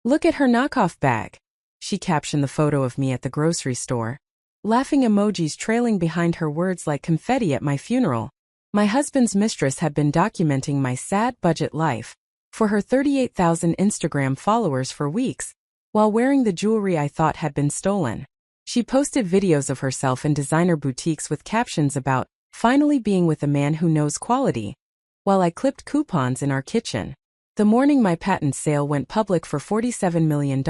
Look at her knockoff bag. She captioned the photo of me at the grocery store. Laughing emojis trailing behind her words like confetti at my funeral. My husband's mistress had been documenting my sad budget life for her 38,000 Instagram followers for weeks, while wearing the jewelry I thought had been stolen. She posted videos of herself in designer boutiques with captions about finally being with a man who knows quality, while I clipped coupons in our kitchen. The morning my patent sale went public for $47 million,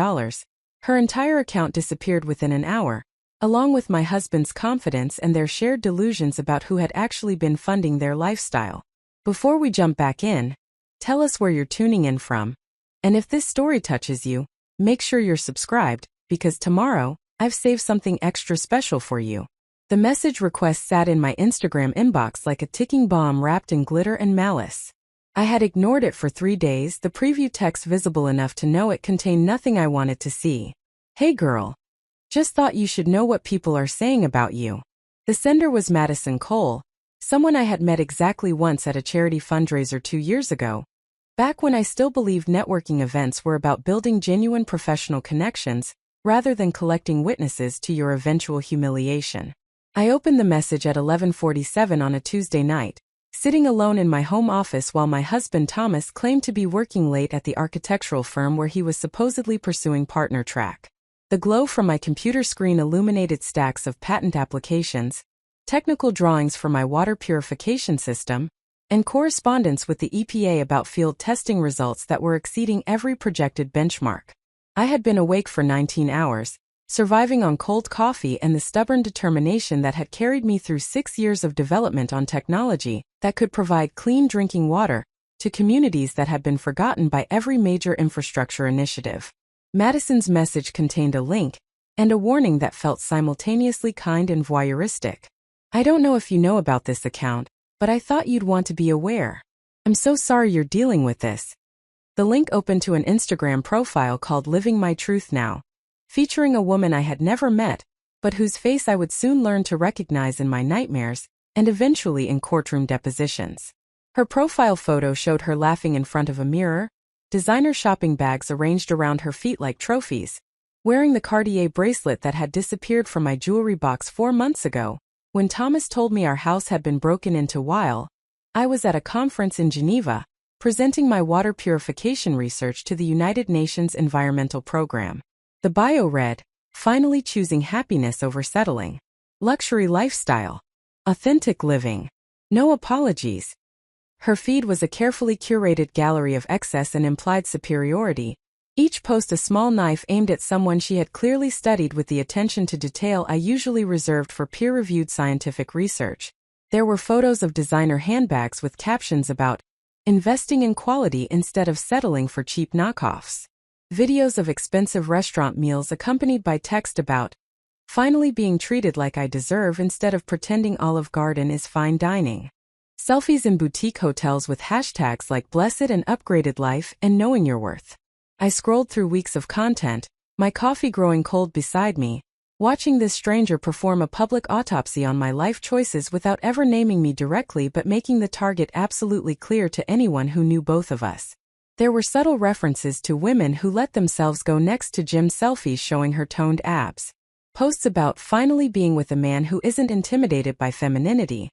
her entire account disappeared within an hour, along with my husband's confidence and their shared delusions about who had actually been funding their lifestyle. Before we jump back in, tell us where you're tuning in from. And if this story touches you, make sure you're subscribed, because tomorrow, I've saved something extra special for you. The message request sat in my Instagram inbox like a ticking bomb wrapped in glitter and malice. I had ignored it for 3 days, the preview text visible enough to know it contained nothing I wanted to see. Hey girl. Just thought you should know what people are saying about you. The sender was Madison Cole, someone I had met exactly once at a charity fundraiser 2 years ago, back when I still believed networking events were about building genuine professional connections, rather than collecting witnesses to your eventual humiliation. I opened the message at 11:47 on a Tuesday night, sitting alone in my home office while my husband Thomas claimed to be working late at the architectural firm where he was supposedly pursuing partner track. The glow from my computer screen illuminated stacks of patent applications, technical drawings for my water purification system, and correspondence with the EPA about field testing results that were exceeding every projected benchmark. I had been awake for 19 hours, surviving on cold coffee and the stubborn determination that had carried me through 6 years of development on technology that could provide clean drinking water to communities that had been forgotten by every major infrastructure initiative. Madison's message contained a link and a warning that felt simultaneously kind and voyeuristic. I don't know if you know about this account, but I thought you'd want to be aware. I'm so sorry you're dealing with this. The link opened to an Instagram profile called Living My Truth Now, featuring a woman I had never met, but whose face I would soon learn to recognize in my nightmares and eventually in courtroom depositions. Her profile photo showed her laughing in front of a mirror, designer shopping bags arranged around her feet like trophies, wearing the Cartier bracelet that had disappeared from my jewelry box 4 months ago. When Thomas told me our house had been broken into while I was at a conference in Geneva, presenting my water purification research to the United Nations Environmental Program. The bio read, finally choosing happiness over settling. Luxury lifestyle. Authentic living. No apologies. Her feed was a carefully curated gallery of excess and implied superiority, each post a small knife aimed at someone she had clearly studied with the attention to detail I usually reserved for peer-reviewed scientific research. There were photos of designer handbags with captions about investing in quality instead of settling for cheap knockoffs. Videos of expensive restaurant meals accompanied by text about finally being treated like I deserve instead of pretending Olive Garden is fine dining. Selfies in boutique hotels with hashtags like blessed and upgraded life and knowing your worth. I scrolled through weeks of content, my coffee growing cold beside me, watching this stranger perform a public autopsy on my life choices without ever naming me directly but making the target absolutely clear to anyone who knew both of us. There were subtle references to women who let themselves go next to gym selfies showing her toned abs. Posts about finally being with a man who isn't intimidated by femininity,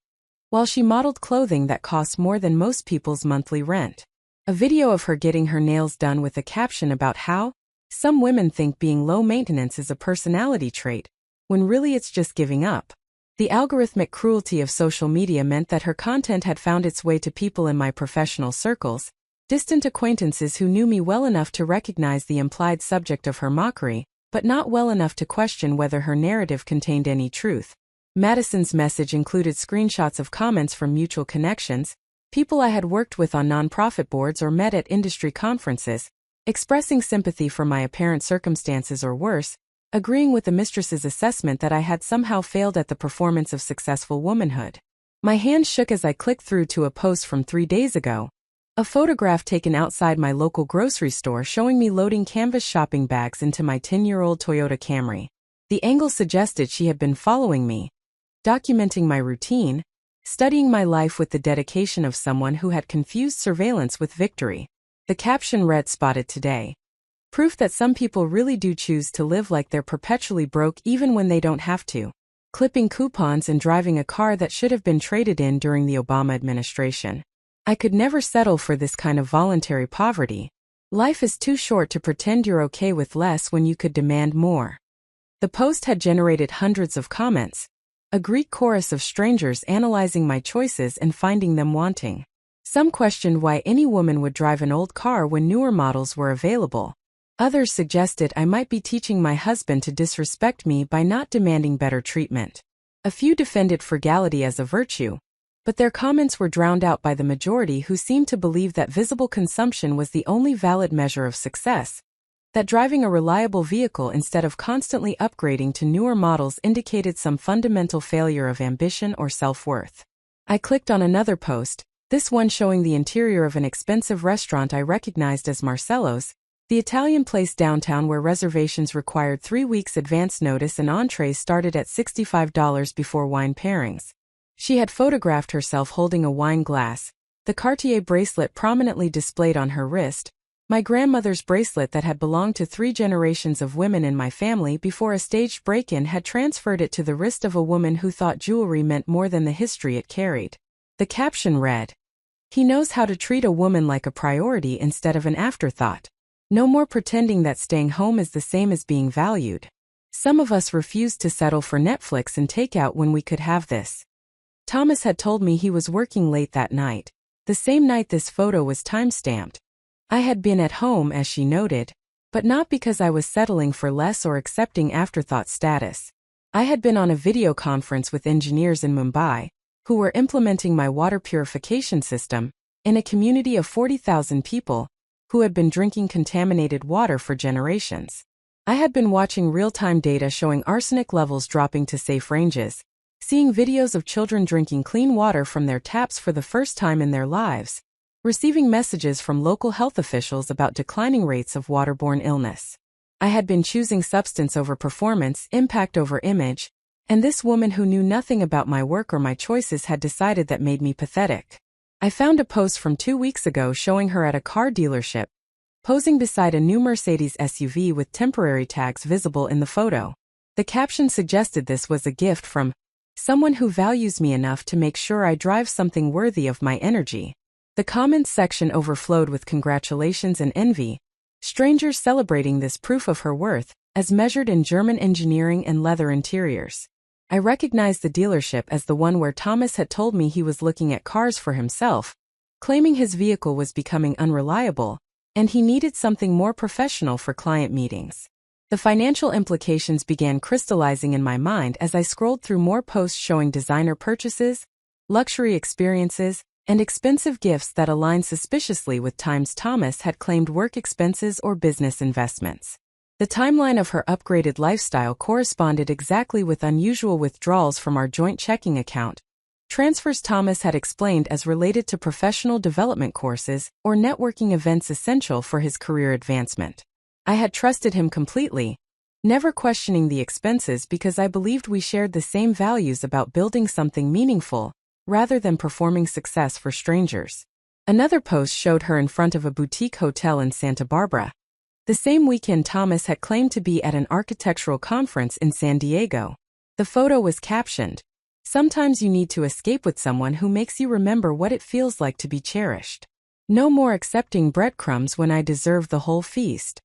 while she modeled clothing that costs more than most people's monthly rent. A video of her getting her nails done with a caption about how some women think being low maintenance is a personality trait, when really it's just giving up. The algorithmic cruelty of social media meant that her content had found its way to people in my professional circles, distant acquaintances who knew me well enough to recognize the implied subject of her mockery, but not well enough to question whether her narrative contained any truth. Madison's message included screenshots of comments from mutual connections, people I had worked with on nonprofit boards or met at industry conferences, expressing sympathy for my apparent circumstances or worse, agreeing with the mistress's assessment that I had somehow failed at the performance of successful womanhood. My hand shook as I clicked through to a post from 3 days ago, a photograph taken outside my local grocery store showing me loading canvas shopping bags into my 10-year-old Toyota Camry. The angle suggested she had been following me, documenting my routine, studying my life with the dedication of someone who had confused surveillance with victory. The caption read, "Spotted today." Proof that some people really do choose to live like they're perpetually broke even when they don't have to. Clipping coupons and driving a car that should have been traded in during the Obama administration. I could never settle for this kind of voluntary poverty. Life is too short to pretend you're okay with less when you could demand more. The post had generated hundreds of comments. A Greek chorus of strangers analyzing my choices and finding them wanting. Some questioned why any woman would drive an old car when newer models were available. Others suggested I might be teaching my husband to disrespect me by not demanding better treatment. A few defended frugality as a virtue, but their comments were drowned out by the majority who seemed to believe that visible consumption was the only valid measure of success, that driving a reliable vehicle instead of constantly upgrading to newer models indicated some fundamental failure of ambition or self-worth. I clicked on another post, this one showing the interior of an expensive restaurant I recognized as Marcello's, the Italian place downtown where reservations required 3 weeks advance notice and entrees started at $65 before wine pairings. She had photographed herself holding a wine glass, the Cartier bracelet prominently displayed on her wrist, my grandmother's bracelet that had belonged to 3 generations of women in my family before a staged break-in had transferred it to the wrist of a woman who thought jewelry meant more than the history it carried. The caption read, "He knows how to treat a woman like a priority instead of an afterthought. No more pretending that staying home is the same as being valued. Some of us refused to settle for Netflix and takeout when we could have this." Thomas had told me he was working late that night, the same night this photo was time-stamped. I had been at home, as she noted, but not because I was settling for less or accepting afterthought status. I had been on a video conference with engineers in Mumbai, who were implementing my water purification system, in a community of 40,000 people, who had been drinking contaminated water for generations. I had been watching real-time data showing arsenic levels dropping to safe ranges, seeing videos of children drinking clean water from their taps for the first time in their lives, receiving messages from local health officials about declining rates of waterborne illness. I had been choosing substance over performance, impact over image, and this woman who knew nothing about my work or my choices had decided that made me pathetic. I found a post from 2 weeks ago showing her at a car dealership, posing beside a new Mercedes SUV with temporary tags visible in the photo. The caption suggested this was a gift from someone who values me enough to make sure I drive something worthy of my energy. The comments section overflowed with congratulations and envy, strangers celebrating this proof of her worth, as measured in German engineering and leather interiors. I recognized the dealership as the one where Thomas had told me he was looking at cars for himself, claiming his vehicle was becoming unreliable, and he needed something more professional for client meetings. The financial implications began crystallizing in my mind as I scrolled through more posts showing designer purchases, luxury experiences, and expensive gifts that aligned suspiciously with times Thomas had claimed work expenses or business investments. The timeline of her upgraded lifestyle corresponded exactly with unusual withdrawals from our joint checking account, transfers Thomas had explained as related to professional development courses or networking events essential for his career advancement. I had trusted him completely, never questioning the expenses because I believed we shared the same values about building something meaningful, rather than performing success for strangers. Another post showed her in front of a boutique hotel in Santa Barbara. The same weekend Thomas had claimed to be at an architectural conference in San Diego. The photo was captioned, "Sometimes you need to escape with someone who makes you remember what it feels like to be cherished. No more accepting breadcrumbs when I deserve the whole feast."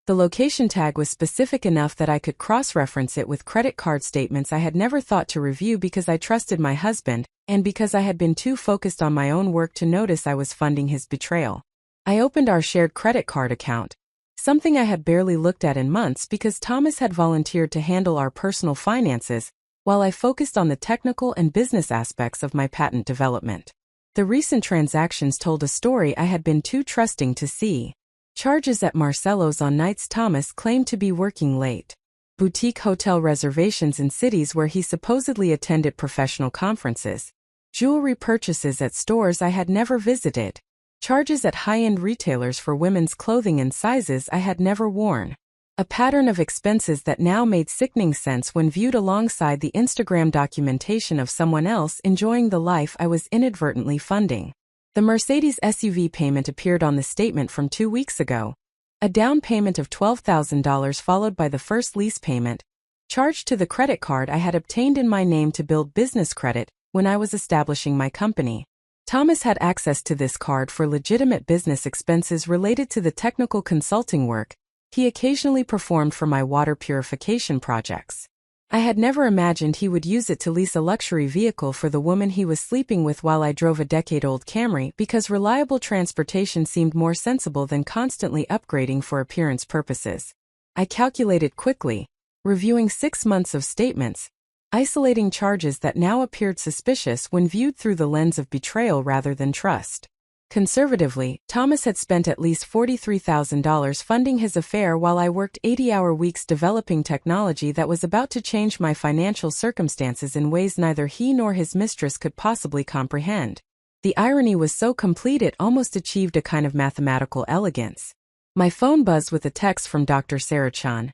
The location tag was specific enough that I could cross-reference it with credit card statements I had never thought to review because I trusted my husband, and because I had been too focused on my own work to notice I was funding his betrayal. I opened our shared credit card account, something I had barely looked at in months because Thomas had volunteered to handle our personal finances, while I focused on the technical and business aspects of my patent development. The recent transactions told a story I had been too trusting to see. Charges at Marcello's on nights Thomas claimed to be working late. Boutique hotel reservations in cities where he supposedly attended professional conferences. Jewelry purchases at stores I had never visited. Charges at high-end retailers for women's clothing in sizes I had never worn. A pattern of expenses that now made sickening sense when viewed alongside the Instagram documentation of someone else enjoying the life I was inadvertently funding. The Mercedes SUV payment appeared on the statement from 2 weeks ago, A down payment of $12,000 followed by the first lease payment, charged to the credit card I had obtained in my name to build business credit when I was establishing my company. Thomas had access to this card for legitimate business expenses related to the technical consulting work he occasionally performed for my water purification projects. I had never imagined he would use it to lease a luxury vehicle for the woman he was sleeping with while I drove a decade-old Camry because reliable transportation seemed more sensible than constantly upgrading for appearance purposes. I calculated quickly, reviewing 6 months of statements, isolating charges that now appeared suspicious when viewed through the lens of betrayal rather than trust. Conservatively, Thomas had spent at least $43,000 funding his affair while I worked 80-hour weeks developing technology that was about to change my financial circumstances in ways neither he nor his mistress could possibly comprehend. The irony was so complete it almost achieved a kind of mathematical elegance. My phone buzzed with a text from Dr. Sarachan,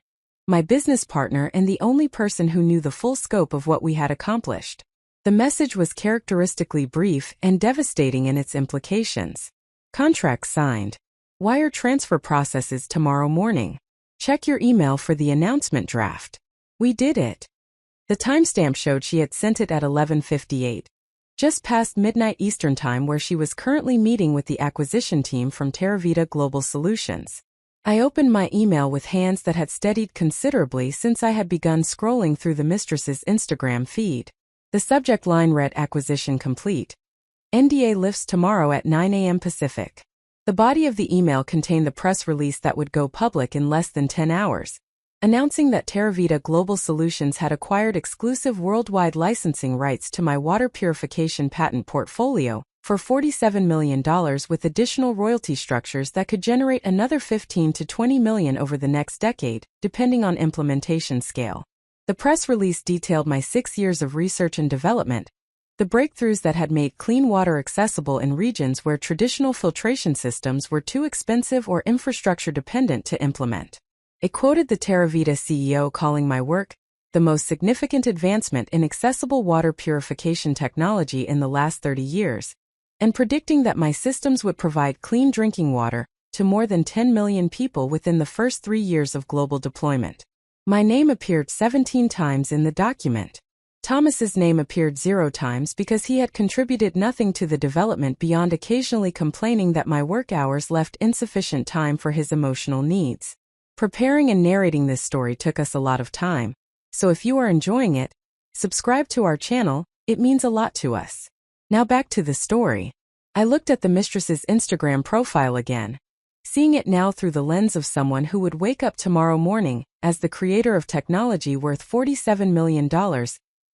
my business partner and the only person who knew the full scope of what we had accomplished. The message was characteristically brief and devastating in its implications. Contract signed. Wire transfer processes tomorrow morning. Check your email for the announcement draft. We did it. The timestamp showed she had sent it at 11:58, just past midnight Eastern Time, where she was currently meeting with the acquisition team from Terravita Global Solutions. I opened my email with hands that had steadied considerably since I had begun scrolling through the Mistress's Instagram feed. The subject line read acquisition complete. NDA lifts tomorrow at 9 a.m. Pacific. The body of the email contained the press release that would go public in less than 10 hours, announcing that Terravita Global Solutions had acquired exclusive worldwide licensing rights to my water purification patent portfolio for $47 million with additional royalty structures that could generate another $15 to $20 million over the next decade, depending on implementation scale. The press release detailed my 6 years of research and development, the breakthroughs that had made clean water accessible in regions where traditional filtration systems were too expensive or infrastructure dependent to implement. It quoted the Terravita CEO calling my work the most significant advancement in accessible water purification technology in the last 30 years, and predicting that my systems would provide clean drinking water to more than 10 million people within the first 3 years of global deployment. My name appeared 17 times in the document. Thomas's name appeared 0 times because he had contributed nothing to the development beyond occasionally complaining that my work hours left insufficient time for his emotional needs. Preparing and narrating this story took us a lot of time, so if you are enjoying it, subscribe to our channel, it means a lot to us. Now back to the story. I looked at the Mistress's Instagram profile again, seeing it now through the lens of someone who would wake up tomorrow morning as the creator of technology worth $47 million,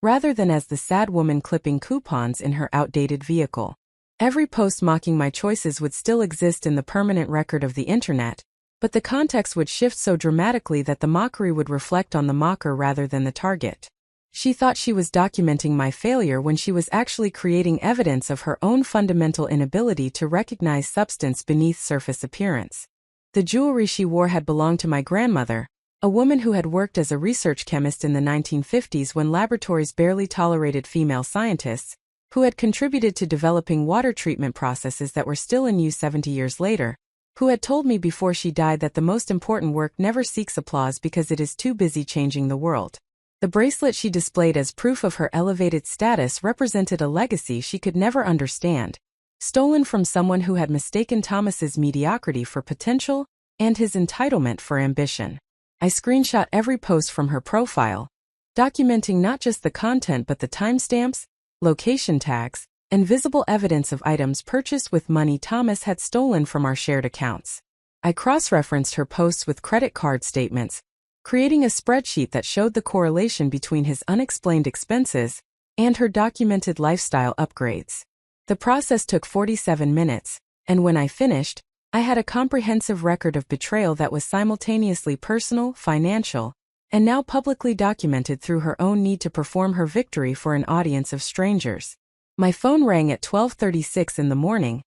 rather than as the sad woman clipping coupons in her outdated vehicle. Every post mocking my choices would still exist in the permanent record of the internet, but the context would shift so dramatically that the mockery would reflect on the mocker rather than the target. She thought she was documenting my failure when she was actually creating evidence of her own fundamental inability to recognize substance beneath surface appearance. The jewelry she wore had belonged to my grandmother, a woman who had worked as a research chemist in the 1950s when laboratories barely tolerated female scientists, who had contributed to developing water treatment processes that were still in use 70 years later, who had told me before she died that the most important work never seeks applause because it is too busy changing the world. The bracelet she displayed as proof of her elevated status represented a legacy she could never understand, stolen from someone who had mistaken Thomas's mediocrity for potential and his entitlement for ambition. I screenshot every post from her profile, documenting not just the content but the timestamps, location tags, and visible evidence of items purchased with money Thomas had stolen from our shared accounts. I cross-referenced her posts with credit card statements, creating a spreadsheet that showed the correlation between his unexplained expenses and her documented lifestyle upgrades. The process took 47 minutes, and when I finished, I had a comprehensive record of betrayal that was simultaneously personal, financial, and now publicly documented through her own need to perform her victory for an audience of strangers. My phone rang at 12:36 in the morning,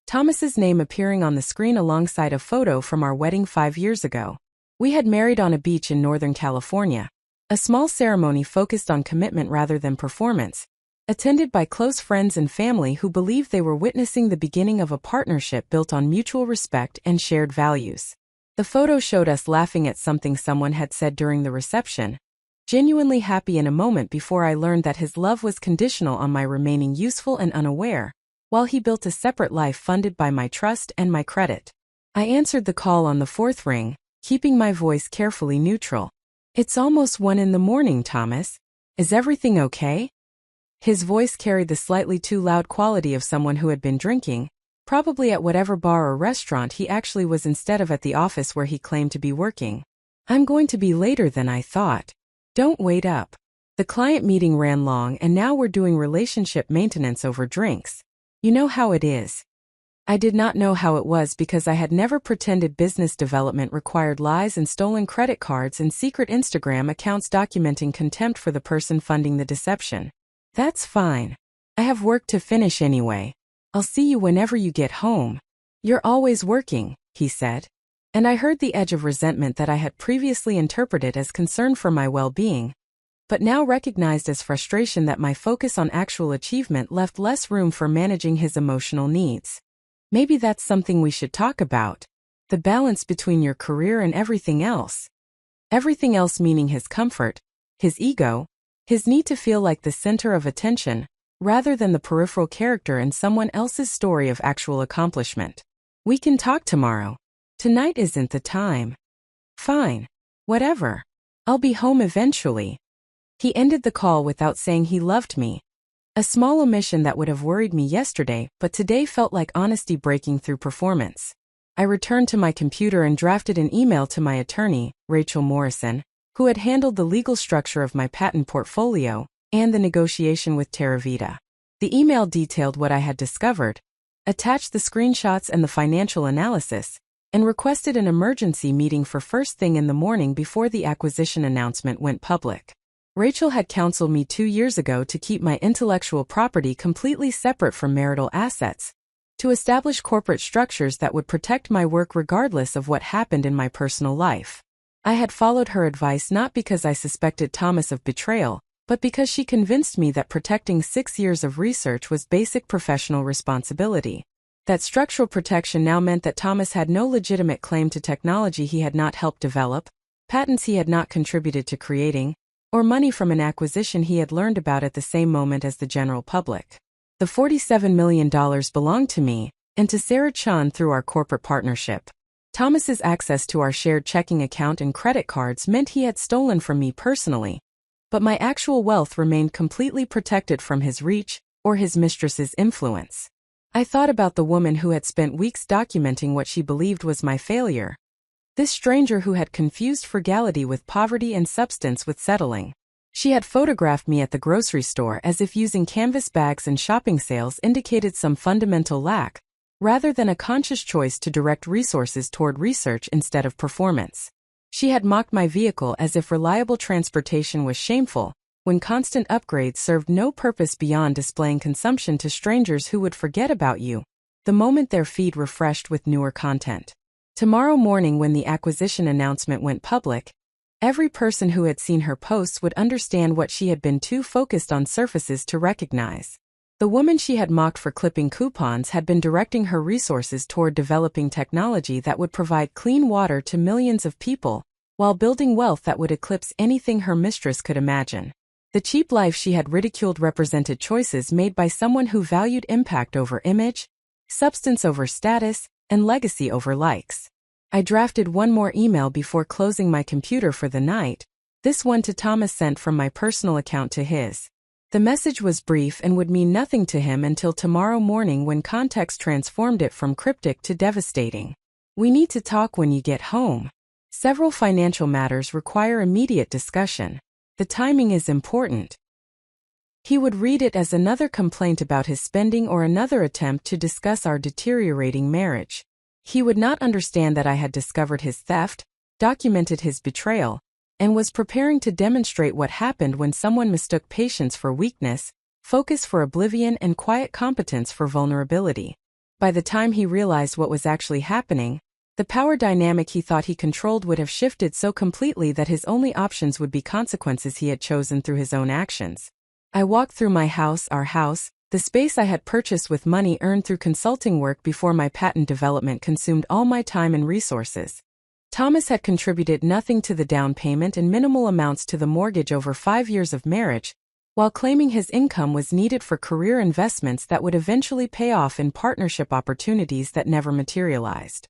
Thomas's name appearing on the screen alongside a photo from our wedding 5 years ago. We had married on a beach in Northern California, a small ceremony focused on commitment rather than performance, attended by close friends and family who believed they were witnessing the beginning of a partnership built on mutual respect and shared values. The photo showed us laughing at something someone had said during the reception, genuinely happy in a moment before I learned that his love was conditional on my remaining useful and unaware, while he built a separate life funded by my trust and my credit. I answered the call on the fourth ring, keeping my voice carefully neutral. "It's almost 1 in the morning, Thomas. Is everything okay?" His voice carried the slightly too loud quality of someone who had been drinking, probably at whatever bar or restaurant he actually was instead of at the office where he claimed to be working. "I'm going to be later than I thought. Don't wait up. The client meeting ran long and now we're doing relationship maintenance over drinks. You know how it is." I did not know how it was because I had never pretended business development required lies and stolen credit cards and secret Instagram accounts documenting contempt for the person funding the deception. "That's fine. I have work to finish anyway. I'll see you whenever you get home." "You're always working," he said. And I heard the edge of resentment that I had previously interpreted as concern for my well-being, but now recognized as frustration that my focus on actual achievement left less room for managing his emotional needs. Maybe that's something we should talk about. The balance between your career and everything else. Everything else meaning his comfort, his ego, his need to feel like the center of attention, rather than the peripheral character in someone else's story of actual accomplishment. "We can talk tomorrow. Tonight isn't the time." "Fine. Whatever. I'll be home eventually." He ended the call without saying he loved me. A small omission that would have worried me yesterday, but today felt like honesty breaking through performance. I returned to my computer and drafted an email to my attorney, Rachel Morrison, who had handled the legal structure of my patent portfolio and the negotiation with Terravita. The email detailed what I had discovered, attached the screenshots and the financial analysis, and requested an emergency meeting for first thing in the morning before the acquisition announcement went public. Rachel had counseled me 2 years ago to keep my intellectual property completely separate from marital assets, to establish corporate structures that would protect my work regardless of what happened in my personal life. I had followed her advice not because I suspected Thomas of betrayal, but because she convinced me that protecting 6 years of research was basic professional responsibility. That structural protection now meant that Thomas had no legitimate claim to technology he had not helped develop, patents he had not contributed to creating, or money from an acquisition he had learned about at the same moment as the general public. The $47 million belonged to me, and to Sarah Chun through our corporate partnership. Thomas's access to our shared checking account and credit cards meant he had stolen from me personally, but my actual wealth remained completely protected from his reach or his mistress's influence. I thought about the woman who had spent weeks documenting what she believed was my failure. This stranger who had confused frugality with poverty and substance with settling. She had photographed me at the grocery store as if using canvas bags and shopping sales indicated some fundamental lack, rather than a conscious choice to direct resources toward research instead of performance. She had mocked my vehicle as if reliable transportation was shameful, when constant upgrades served no purpose beyond displaying consumption to strangers who would forget about you the moment their feed refreshed with newer content. Tomorrow morning, when the acquisition announcement went public, every person who had seen her posts would understand what she had been too focused on surfaces to recognize. The woman she had mocked for clipping coupons had been directing her resources toward developing technology that would provide clean water to millions of people, while building wealth that would eclipse anything her mistress could imagine. The cheap life she had ridiculed represented choices made by someone who valued impact over image, substance over status, and legacy over likes. I drafted one more email before closing my computer for the night, this one to Thomas sent from my personal account to his. The message was brief and would mean nothing to him until tomorrow morning when context transformed it from cryptic to devastating. "We need to talk when you get home. Several financial matters require immediate discussion. The timing is important." He would read it as another complaint about his spending or another attempt to discuss our deteriorating marriage. He would not understand that I had discovered his theft, documented his betrayal, and was preparing to demonstrate what happened when someone mistook patience for weakness, focus for oblivion, and quiet competence for vulnerability. By the time he realized what was actually happening, the power dynamic he thought he controlled would have shifted so completely that his only options would be consequences he had chosen through his own actions. I walked through my house, our house, the space I had purchased with money earned through consulting work before my patent development consumed all my time and resources. Thomas had contributed nothing to the down payment and minimal amounts to the mortgage over 5 years of marriage, while claiming his income was needed for career investments that would eventually pay off in partnership opportunities that never materialized.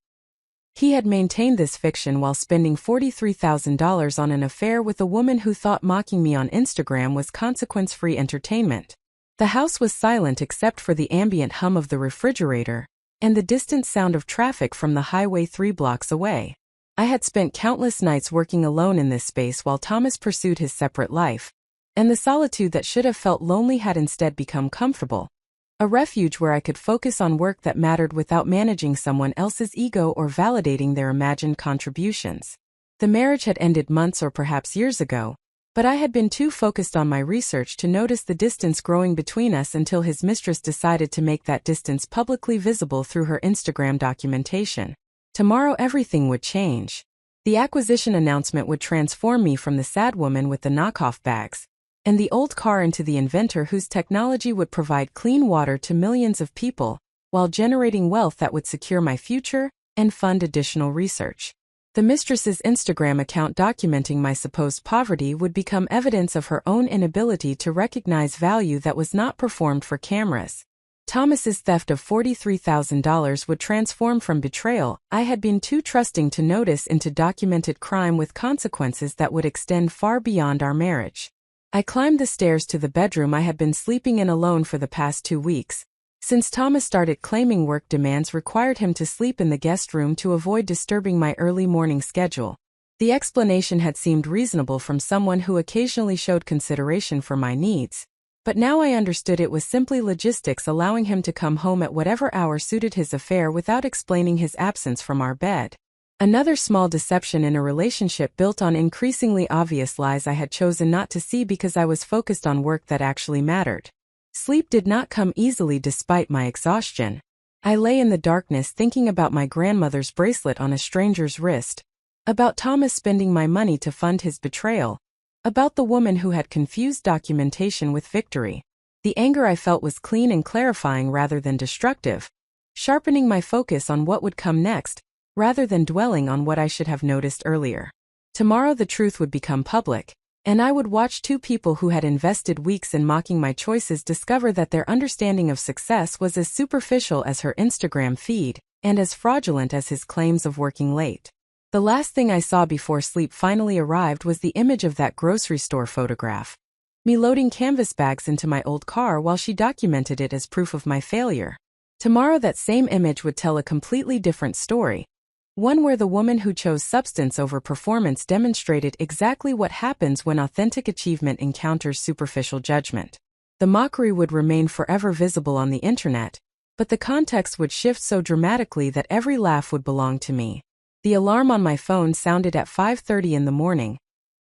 He had maintained this fiction while spending $43,000 on an affair with a woman who thought mocking me on Instagram was consequence-free entertainment. The house was silent except for the ambient hum of the refrigerator and the distant sound of traffic from the highway 3 blocks away. I had spent countless nights working alone in this space while Thomas pursued his separate life, and the solitude that should have felt lonely had instead become comfortable. A refuge where I could focus on work that mattered without managing someone else's ego or validating their imagined contributions. The marriage had ended months or perhaps years ago, but I had been too focused on my research to notice the distance growing between us until his mistress decided to make that distance publicly visible through her Instagram documentation. Tomorrow everything would change. The acquisition announcement would transform me from the sad woman with the knockoff bags and the old car into the inventor whose technology would provide clean water to millions of people, while generating wealth that would secure my future and fund additional research. The mistress's Instagram account documenting my supposed poverty would become evidence of her own inability to recognize value that was not performed for cameras. Thomas's theft of $43,000 would transform from betrayal I had been too trusting to notice into documented crime with consequences that would extend far beyond our marriage. I climbed the stairs to the bedroom I had been sleeping in alone for the past 2 weeks, since Thomas started claiming work demands required him to sleep in the guest room to avoid disturbing my early morning schedule. The explanation had seemed reasonable from someone who occasionally showed consideration for my needs, but now I understood it was simply logistics allowing him to come home at whatever hour suited his affair without explaining his absence from our bed. Another small deception in a relationship built on increasingly obvious lies I had chosen not to see because I was focused on work that actually mattered. Sleep did not come easily despite my exhaustion. I lay in the darkness thinking about my grandmother's bracelet on a stranger's wrist, about Thomas spending my money to fund his betrayal, about the woman who had confused documentation with victory. The anger I felt was clean and clarifying rather than destructive, sharpening my focus on what would come next, rather than dwelling on what I should have noticed earlier. Tomorrow the truth would become public, and I would watch 2 people who had invested weeks in mocking my choices discover that their understanding of success was as superficial as her Instagram feed, and as fraudulent as his claims of working late. The last thing I saw before sleep finally arrived was the image of that grocery store photograph. Me loading canvas bags into my old car while she documented it as proof of my failure. Tomorrow that same image would tell a completely different story. One where the woman who chose substance over performance demonstrated exactly what happens when authentic achievement encounters superficial judgment. The mockery would remain forever visible on the internet, but the context would shift so dramatically that every laugh would belong to me. The alarm on my phone sounded at 5:30 in the morning,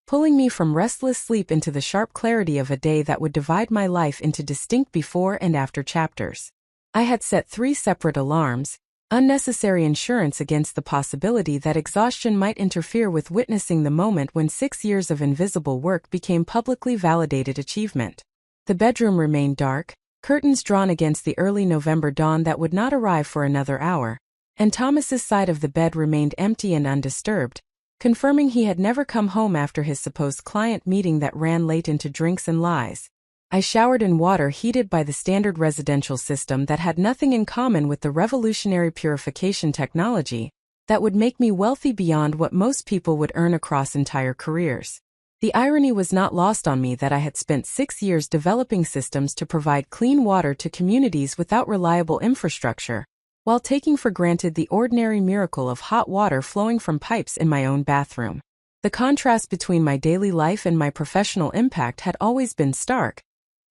pulling me from restless sleep into the sharp clarity of a day that would divide my life into distinct before and after chapters. I had set 3 separate alarms, unnecessary insurance against the possibility that exhaustion might interfere with witnessing the moment when 6 years of invisible work became publicly validated achievement. The bedroom remained dark, curtains drawn against the early November dawn that would not arrive for another hour, and Thomas's side of the bed remained empty and undisturbed, confirming he had never come home after his supposed client meeting that ran late into drinks and lies. I showered in water heated by the standard residential system that had nothing in common with the revolutionary purification technology that would make me wealthy beyond what most people would earn across entire careers. The irony was not lost on me that I had spent 6 years developing systems to provide clean water to communities without reliable infrastructure, while taking for granted the ordinary miracle of hot water flowing from pipes in my own bathroom. The contrast between my daily life and my professional impact had always been stark,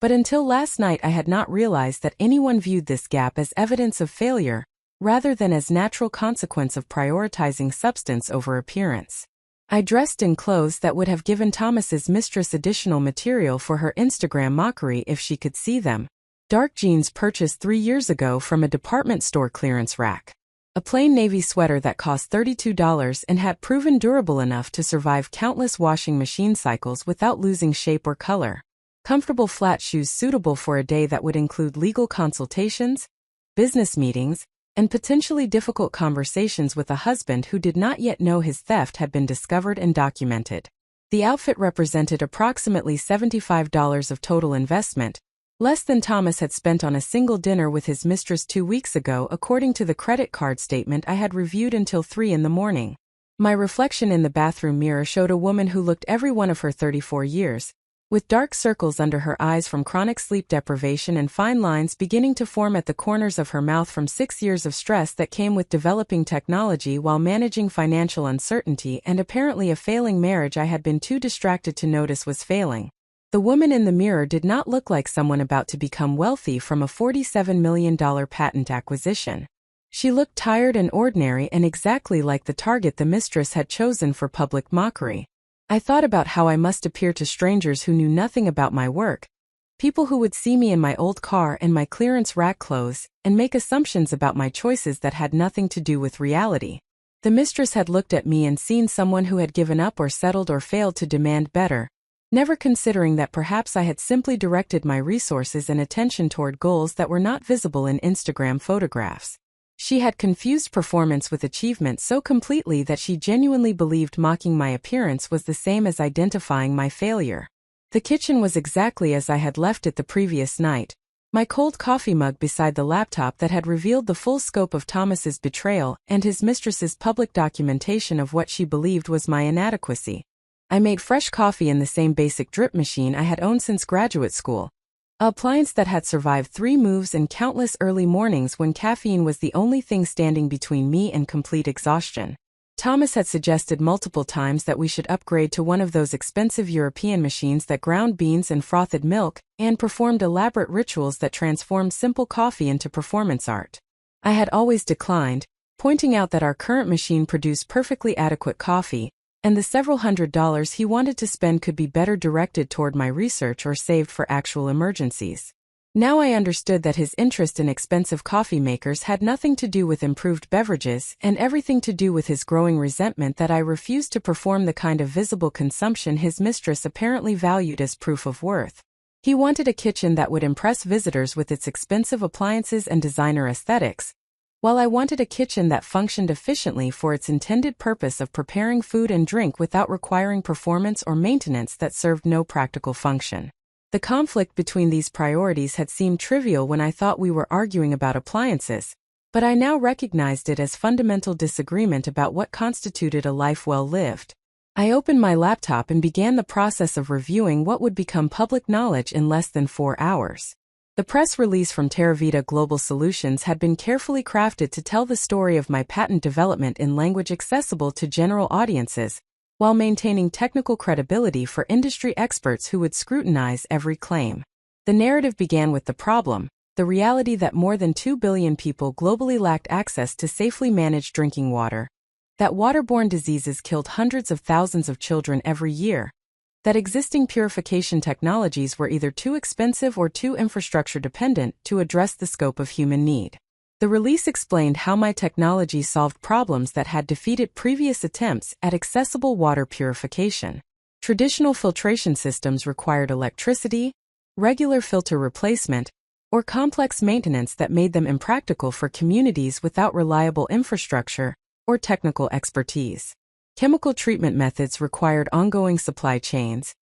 but until last night I had not realized that anyone viewed this gap as evidence of failure, rather than as natural consequence of prioritizing substance over appearance. I dressed in clothes that would have given Thomas's mistress additional material for her Instagram mockery if she could see them. Dark jeans purchased 3 years ago from a department store clearance rack. A plain navy sweater that cost $32 and had proven durable enough to survive countless washing machine cycles without losing shape or color. Comfortable flat shoes suitable for a day that would include legal consultations, business meetings, and potentially difficult conversations with a husband who did not yet know his theft had been discovered and documented. The outfit represented approximately $75 of total investment, less than Thomas had spent on a single dinner with his mistress 2 weeks ago, according to the credit card statement I had reviewed until 3 in the morning. My reflection in the bathroom mirror showed a woman who looked every one of her 34 years, with dark circles under her eyes from chronic sleep deprivation and fine lines beginning to form at the corners of her mouth from 6 years of stress that came with developing technology while managing financial uncertainty and apparently a failing marriage I had been too distracted to notice was failing. The woman in the mirror did not look like someone about to become wealthy from a $47 million patent acquisition. She looked tired and ordinary and exactly like the target the mistress had chosen for public mockery. I thought about how I must appear to strangers who knew nothing about my work, people who would see me in my old car and my clearance rack clothes, and make assumptions about my choices that had nothing to do with reality. The mistress had looked at me and seen someone who had given up or settled or failed to demand better, never considering that perhaps I had simply directed my resources and attention toward goals that were not visible in Instagram photographs. She had confused performance with achievement so completely that she genuinely believed mocking my appearance was the same as identifying my failure. The kitchen was exactly as I had left it the previous night, my cold coffee mug beside the laptop that had revealed the full scope of Thomas's betrayal and his mistress's public documentation of what she believed was my inadequacy. I made fresh coffee in the same basic drip machine I had owned since graduate school, an appliance that had survived 3 moves and countless early mornings when caffeine was the only thing standing between me and complete exhaustion. Thomas had suggested multiple times that we should upgrade to one of those expensive European machines that ground beans and frothed milk and performed elaborate rituals that transformed simple coffee into performance art. I had always declined, pointing out that our current machine produced perfectly adequate coffee, and the several $100s he wanted to spend could be better directed toward my research or saved for actual emergencies. Now I understood that his interest in expensive coffee makers had nothing to do with improved beverages and everything to do with his growing resentment that I refused to perform the kind of visible consumption his mistress apparently valued as proof of worth. He wanted a kitchen that would impress visitors with its expensive appliances and designer aesthetics, while I wanted a kitchen that functioned efficiently for its intended purpose of preparing food and drink without requiring performance or maintenance that served no practical function. The conflict between these priorities had seemed trivial when I thought we were arguing about appliances, but I now recognized it as fundamental disagreement about what constituted a life well lived. I opened my laptop and began the process of reviewing what would become public knowledge in less than 4 hours. The press release from Terravita Global Solutions had been carefully crafted to tell the story of my patent development in language accessible to general audiences, while maintaining technical credibility for industry experts who would scrutinize every claim. The narrative began with the problem, the reality that more than 2 billion people globally lacked access to safely managed drinking water, that waterborne diseases killed hundreds of thousands of children every year, that existing purification technologies were either too expensive or too infrastructure dependent to address the scope of human need. The release explained how my technology solved problems that had defeated previous attempts at accessible water purification. Traditional filtration systems required electricity, regular filter replacement, or complex maintenance that made them impractical for communities without reliable infrastructure or technical expertise. Chemical treatment methods required ongoing supply chains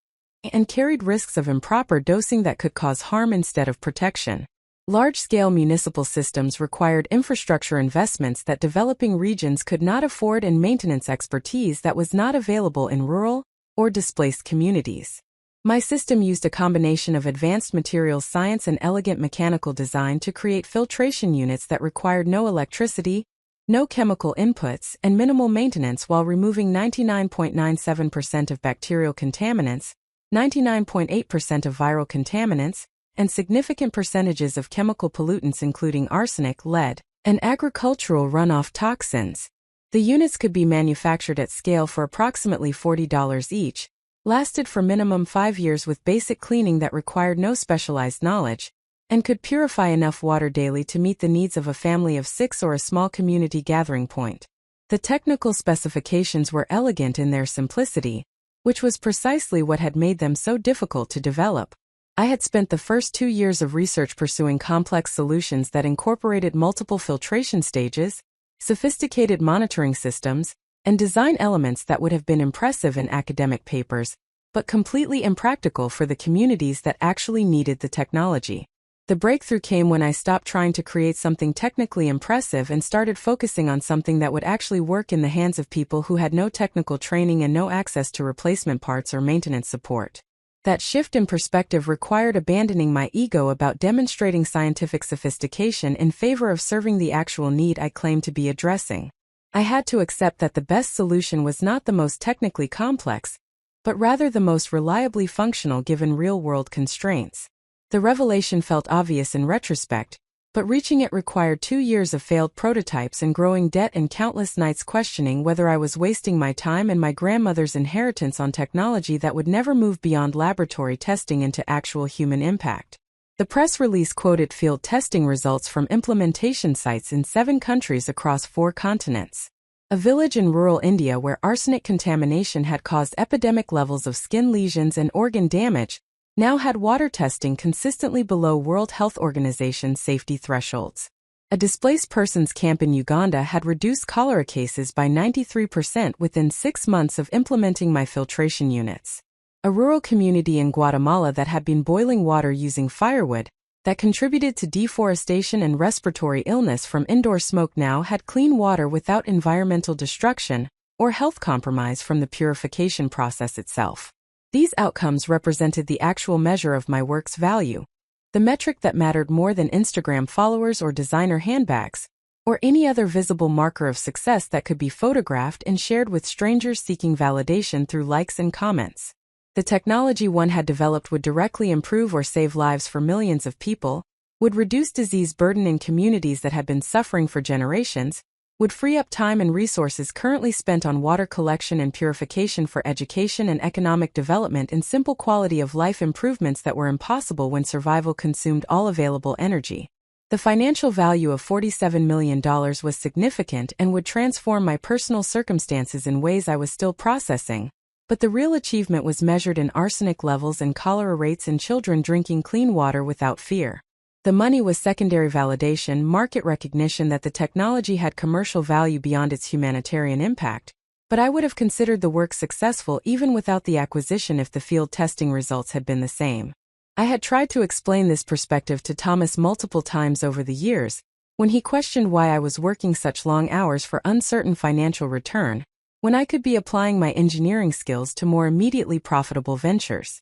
and carried risks of improper dosing that could cause harm instead of protection. Large-scale municipal systems required infrastructure investments that developing regions could not afford and maintenance expertise that was not available in rural or displaced communities. My system used a combination of advanced materials science and elegant mechanical design to create filtration units that required no electricity, no chemical inputs, and minimal maintenance while removing 99.97% of bacterial contaminants, 99.8% of viral contaminants, and significant percentages of chemical pollutants including arsenic, lead, and agricultural runoff toxins. The units could be manufactured at scale for approximately $40 each, lasted for minimum 5 years with basic cleaning that required no specialized knowledge, and could purify enough water daily to meet the needs of a family of 6 or a small community gathering point. The technical specifications were elegant in their simplicity, which was precisely what had made them so difficult to develop. I had spent the first 2 years of research pursuing complex solutions that incorporated multiple filtration stages, sophisticated monitoring systems, and design elements that would have been impressive in academic papers, but completely impractical for the communities that actually needed the technology. The breakthrough came when I stopped trying to create something technically impressive and started focusing on something that would actually work in the hands of people who had no technical training and no access to replacement parts or maintenance support. That shift in perspective required abandoning my ego about demonstrating scientific sophistication in favor of serving the actual need I claimed to be addressing. I had to accept that the best solution was not the most technically complex, but rather the most reliably functional given real-world constraints. The revelation felt obvious in retrospect, but reaching it required 2 years of failed prototypes and growing debt and countless nights questioning whether I was wasting my time and my grandmother's inheritance on technology that would never move beyond laboratory testing into actual human impact. The press release quoted field testing results from implementation sites in 7 countries across 4 continents. A village in rural India where arsenic contamination had caused epidemic levels of skin lesions and organ damage now had water testing consistently below World Health Organization safety thresholds. A displaced persons camp in Uganda had reduced cholera cases by 93% within 6 months of implementing my filtration units. A rural community in Guatemala that had been boiling water using firewood, that contributed to deforestation and respiratory illness from indoor smoke now had clean water without environmental destruction or health compromise from the purification process itself. These outcomes represented the actual measure of my work's value, the metric that mattered more than Instagram followers or designer handbags, or any other visible marker of success that could be photographed and shared with strangers seeking validation through likes and comments. The technology one had developed would directly improve or save lives for millions of people, would reduce disease burden in communities that had been suffering for generations, would free up time and resources currently spent on water collection and purification for education and economic development and simple quality of life improvements that were impossible when survival consumed all available energy. The financial value of $47 million was significant and would transform my personal circumstances in ways I was still processing, but the real achievement was measured in arsenic levels and cholera rates in children drinking clean water without fear. The money was secondary validation, market recognition that the technology had commercial value beyond its humanitarian impact, but I would have considered the work successful even without the acquisition if the field testing results had been the same. I had tried to explain this perspective to Thomas multiple times over the years, when he questioned why I was working such long hours for uncertain financial return, when I could be applying my engineering skills to more immediately profitable ventures.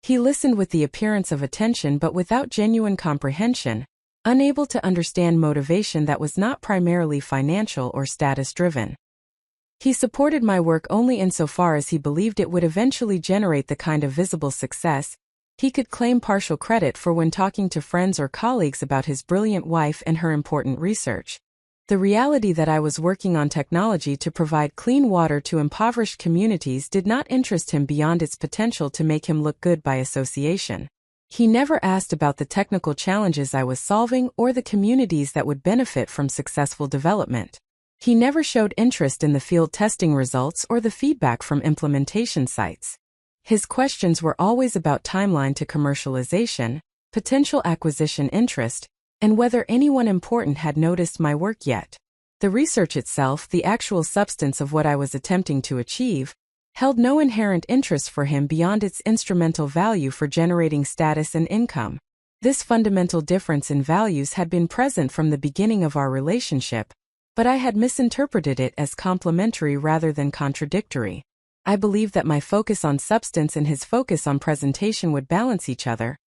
He listened with the appearance of attention but without genuine comprehension, unable to understand motivation that was not primarily financial or status-driven. He supported my work only insofar as he believed it would eventually generate the kind of visible success he could claim partial credit for when talking to friends or colleagues about his brilliant wife and her important research. The reality that I was working on technology to provide clean water to impoverished communities did not interest him beyond its potential to make him look good by association. He never asked about the technical challenges I was solving or the communities that would benefit from successful development. He never showed interest in the field testing results or the feedback from implementation sites. His questions were always about timeline to commercialization, potential acquisition interest, and whether anyone important had noticed my work yet. The research itself, the actual substance of what I was attempting to achieve, held no inherent interest for him beyond its instrumental value for generating status and income. This fundamental difference in values had been present from the beginning of our relationship, but I had misinterpreted it as complementary rather than contradictory. I believed that my focus on substance and his focus on presentation would balance each other,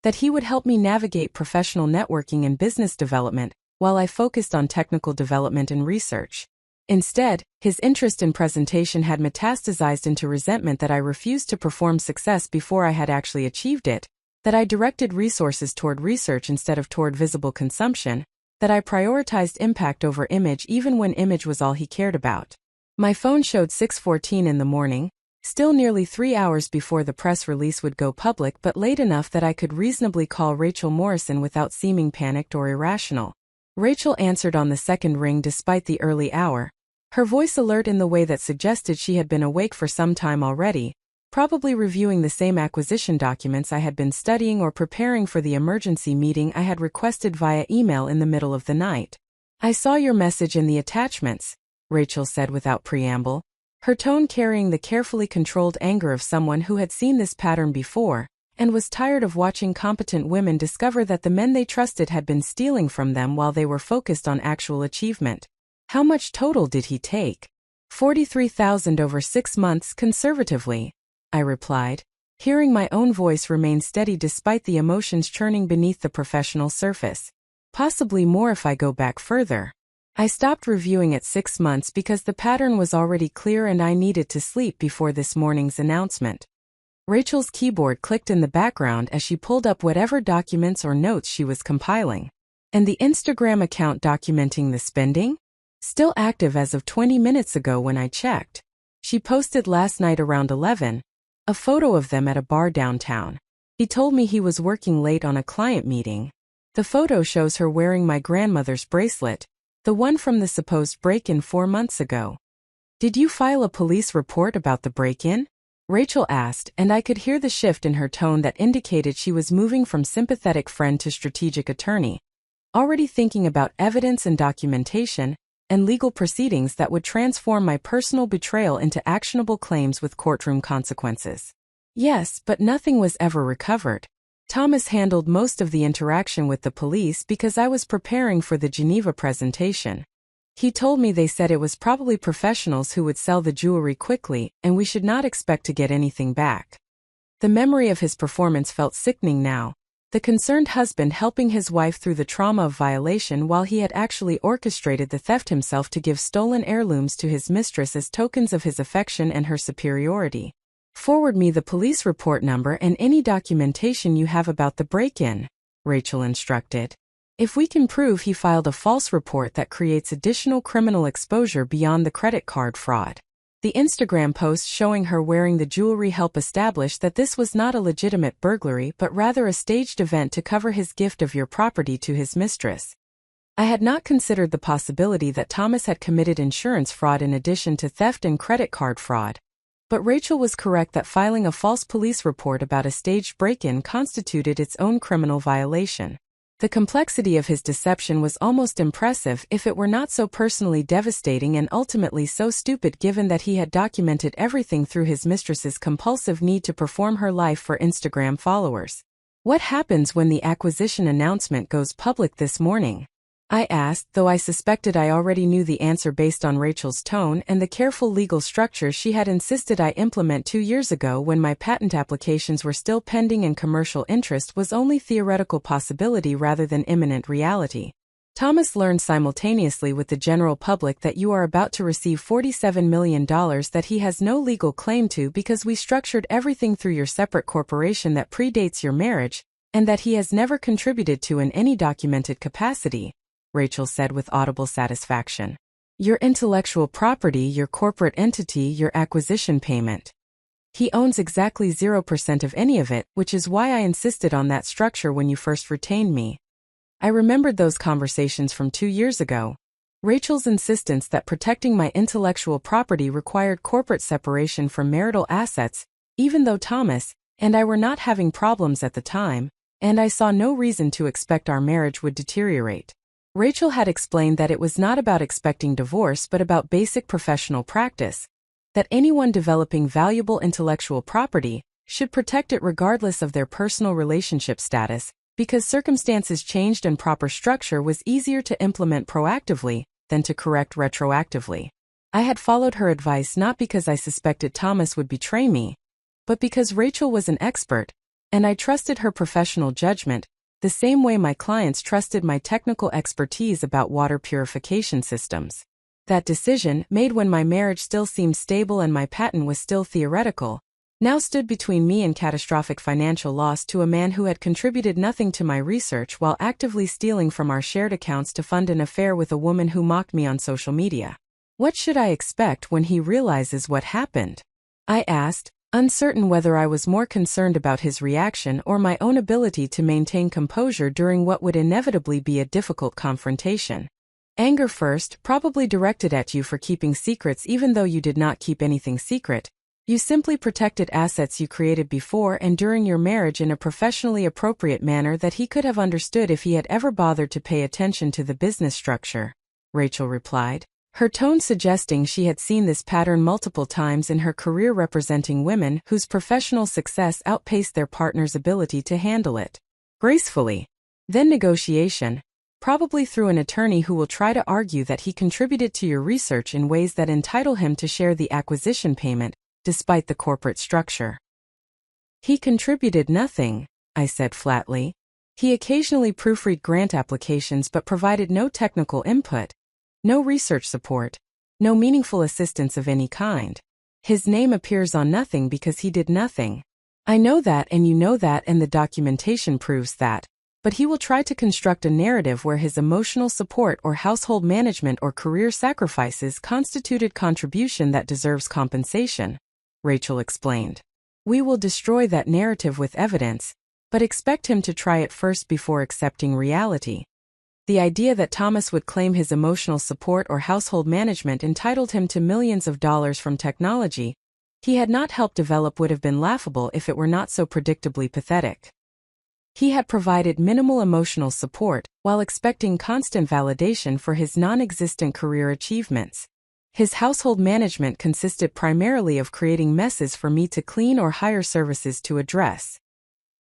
that he would help me navigate professional networking and business development, while I focused on technical development and research. Instead, his interest in presentation had metastasized into resentment that I refused to perform success before I had actually achieved it, that I directed resources toward research instead of toward visible consumption, that I prioritized impact over image even when image was all he cared about. My phone showed 6:14 in the morning, still nearly 3 hours before the press release would go public but late enough that I could reasonably call Rachel Morrison without seeming panicked or irrational. Rachel answered on the second ring despite the early hour, her voice alert in the way that suggested she had been awake for some time already, probably reviewing the same acquisition documents I had been studying or preparing for the emergency meeting I had requested via email in the middle of the night. "I saw your message in the attachments," Rachel said without preamble, her tone carrying the carefully controlled anger of someone who had seen this pattern before and was tired of watching competent women discover that the men they trusted had been stealing from them while they were focused on actual achievement. "How much total did he take?" "43,000 over 6 months conservatively," I replied, hearing my own voice remain steady despite the emotions churning beneath the professional surface. "Possibly more if I go back further." I stopped reviewing at 6 months because the pattern was already clear and I needed to sleep before this morning's announcement. Rachel's keyboard clicked in the background as she pulled up whatever documents or notes she was compiling. "And the Instagram account documenting the spending? Still active as of 20 minutes ago when I checked. She posted last night around 11, a photo of them at a bar downtown. He told me he was working late on a client meeting. The photo shows her wearing my grandmother's bracelet, the one from the supposed break-in 4 months ago." "Did you file a police report about the break-in?" Rachel asked, and I could hear the shift in her tone that indicated she was moving from sympathetic friend to strategic attorney, already thinking about evidence and documentation and legal proceedings that would transform my personal betrayal into actionable claims with courtroom consequences. "Yes, but nothing was ever recovered. Thomas handled most of the interaction with the police because I was preparing for the Geneva presentation. He told me they said it was probably professionals who would sell the jewelry quickly and we should not expect to get anything back." The memory of his performance felt sickening now, the concerned husband helping his wife through the trauma of violation while he had actually orchestrated the theft himself to give stolen heirlooms to his mistress as tokens of his affection and her superiority. "Forward me the police report number and any documentation you have about the break-in," Rachel instructed. "If we can prove he filed a false report that creates additional criminal exposure beyond the credit card fraud." The Instagram post showing her wearing the jewelry helped establish that this was not a legitimate burglary but rather a staged event to cover his gift of your property to his mistress. I had not considered the possibility that Thomas had committed insurance fraud in addition to theft and credit card fraud. But Rachel was correct that filing a false police report about a staged break-in constituted its own criminal violation. The complexity of his deception was almost impressive if it were not so personally devastating and ultimately so stupid given that he had documented everything through his mistress's compulsive need to perform her life for Instagram followers. "What happens when the acquisition announcement goes public this morning?" I asked, though I suspected I already knew the answer based on Rachel's tone and the careful legal structure she had insisted I implement 2 years ago when my patent applications were still pending and commercial interest was only theoretical possibility rather than imminent reality. "Thomas learned simultaneously with the general public that you are about to receive $47 million that he has no legal claim to because we structured everything through your separate corporation that predates your marriage, and that he has never contributed to in any documented capacity," Rachel said with audible satisfaction. "Your intellectual property, your corporate entity, your acquisition payment. He owns exactly 0% of any of it, which is why I insisted on that structure when you first retained me." I remembered those conversations from 2 years ago. Rachel's insistence that protecting my intellectual property required corporate separation from marital assets, even though Thomas and I were not having problems at the time, and I saw no reason to expect our marriage would deteriorate. Rachel had explained that it was not about expecting divorce but about basic professional practice, that anyone developing valuable intellectual property should protect it regardless of their personal relationship status, because circumstances changed and proper structure was easier to implement proactively than to correct retroactively. I had followed her advice not because I suspected Thomas would betray me, but because Rachel was an expert, and I trusted her professional judgment, the same way my clients trusted my technical expertise about water purification systems. That decision, made when my marriage still seemed stable and my patent was still theoretical, now stood between me and catastrophic financial loss to a man who had contributed nothing to my research while actively stealing from our shared accounts to fund an affair with a woman who mocked me on social media. "What should I expect when he realizes what happened?" I asked, uncertain whether I was more concerned about his reaction or my own ability to maintain composure during what would inevitably be a difficult confrontation. "Anger first, probably directed at you for keeping secrets even though you did not keep anything secret, You simply protected assets you created before and during your marriage in a professionally appropriate manner that he could have understood if he had ever bothered to pay attention to the business structure, Rachel replied, her tone suggesting she had seen this pattern multiple times in her career representing women whose professional success outpaced their partner's ability to handle it gracefully. Then negotiation, probably through an attorney who will try to argue that he contributed to your research in ways that entitle him to share the acquisition payment, despite the corporate structure. He contributed nothing, I said flatly. He occasionally proofread grant applications but provided no technical input, no research support, no meaningful assistance of any kind. His name appears on nothing because he did nothing. I know that and you know that and the documentation proves that, but he will try to construct a narrative where his emotional support or household management or career sacrifices constituted contribution that deserves compensation, Rachel explained. We will destroy that narrative with evidence, but expect him to try it first before accepting reality. The idea that Thomas would claim his emotional support or household management entitled him to millions of dollars from technology he had not helped develop would have been laughable if it were not so predictably pathetic. He had provided minimal emotional support while expecting constant validation for his non-existent career achievements. His household management consisted primarily of creating messes for me to clean or hire services to address.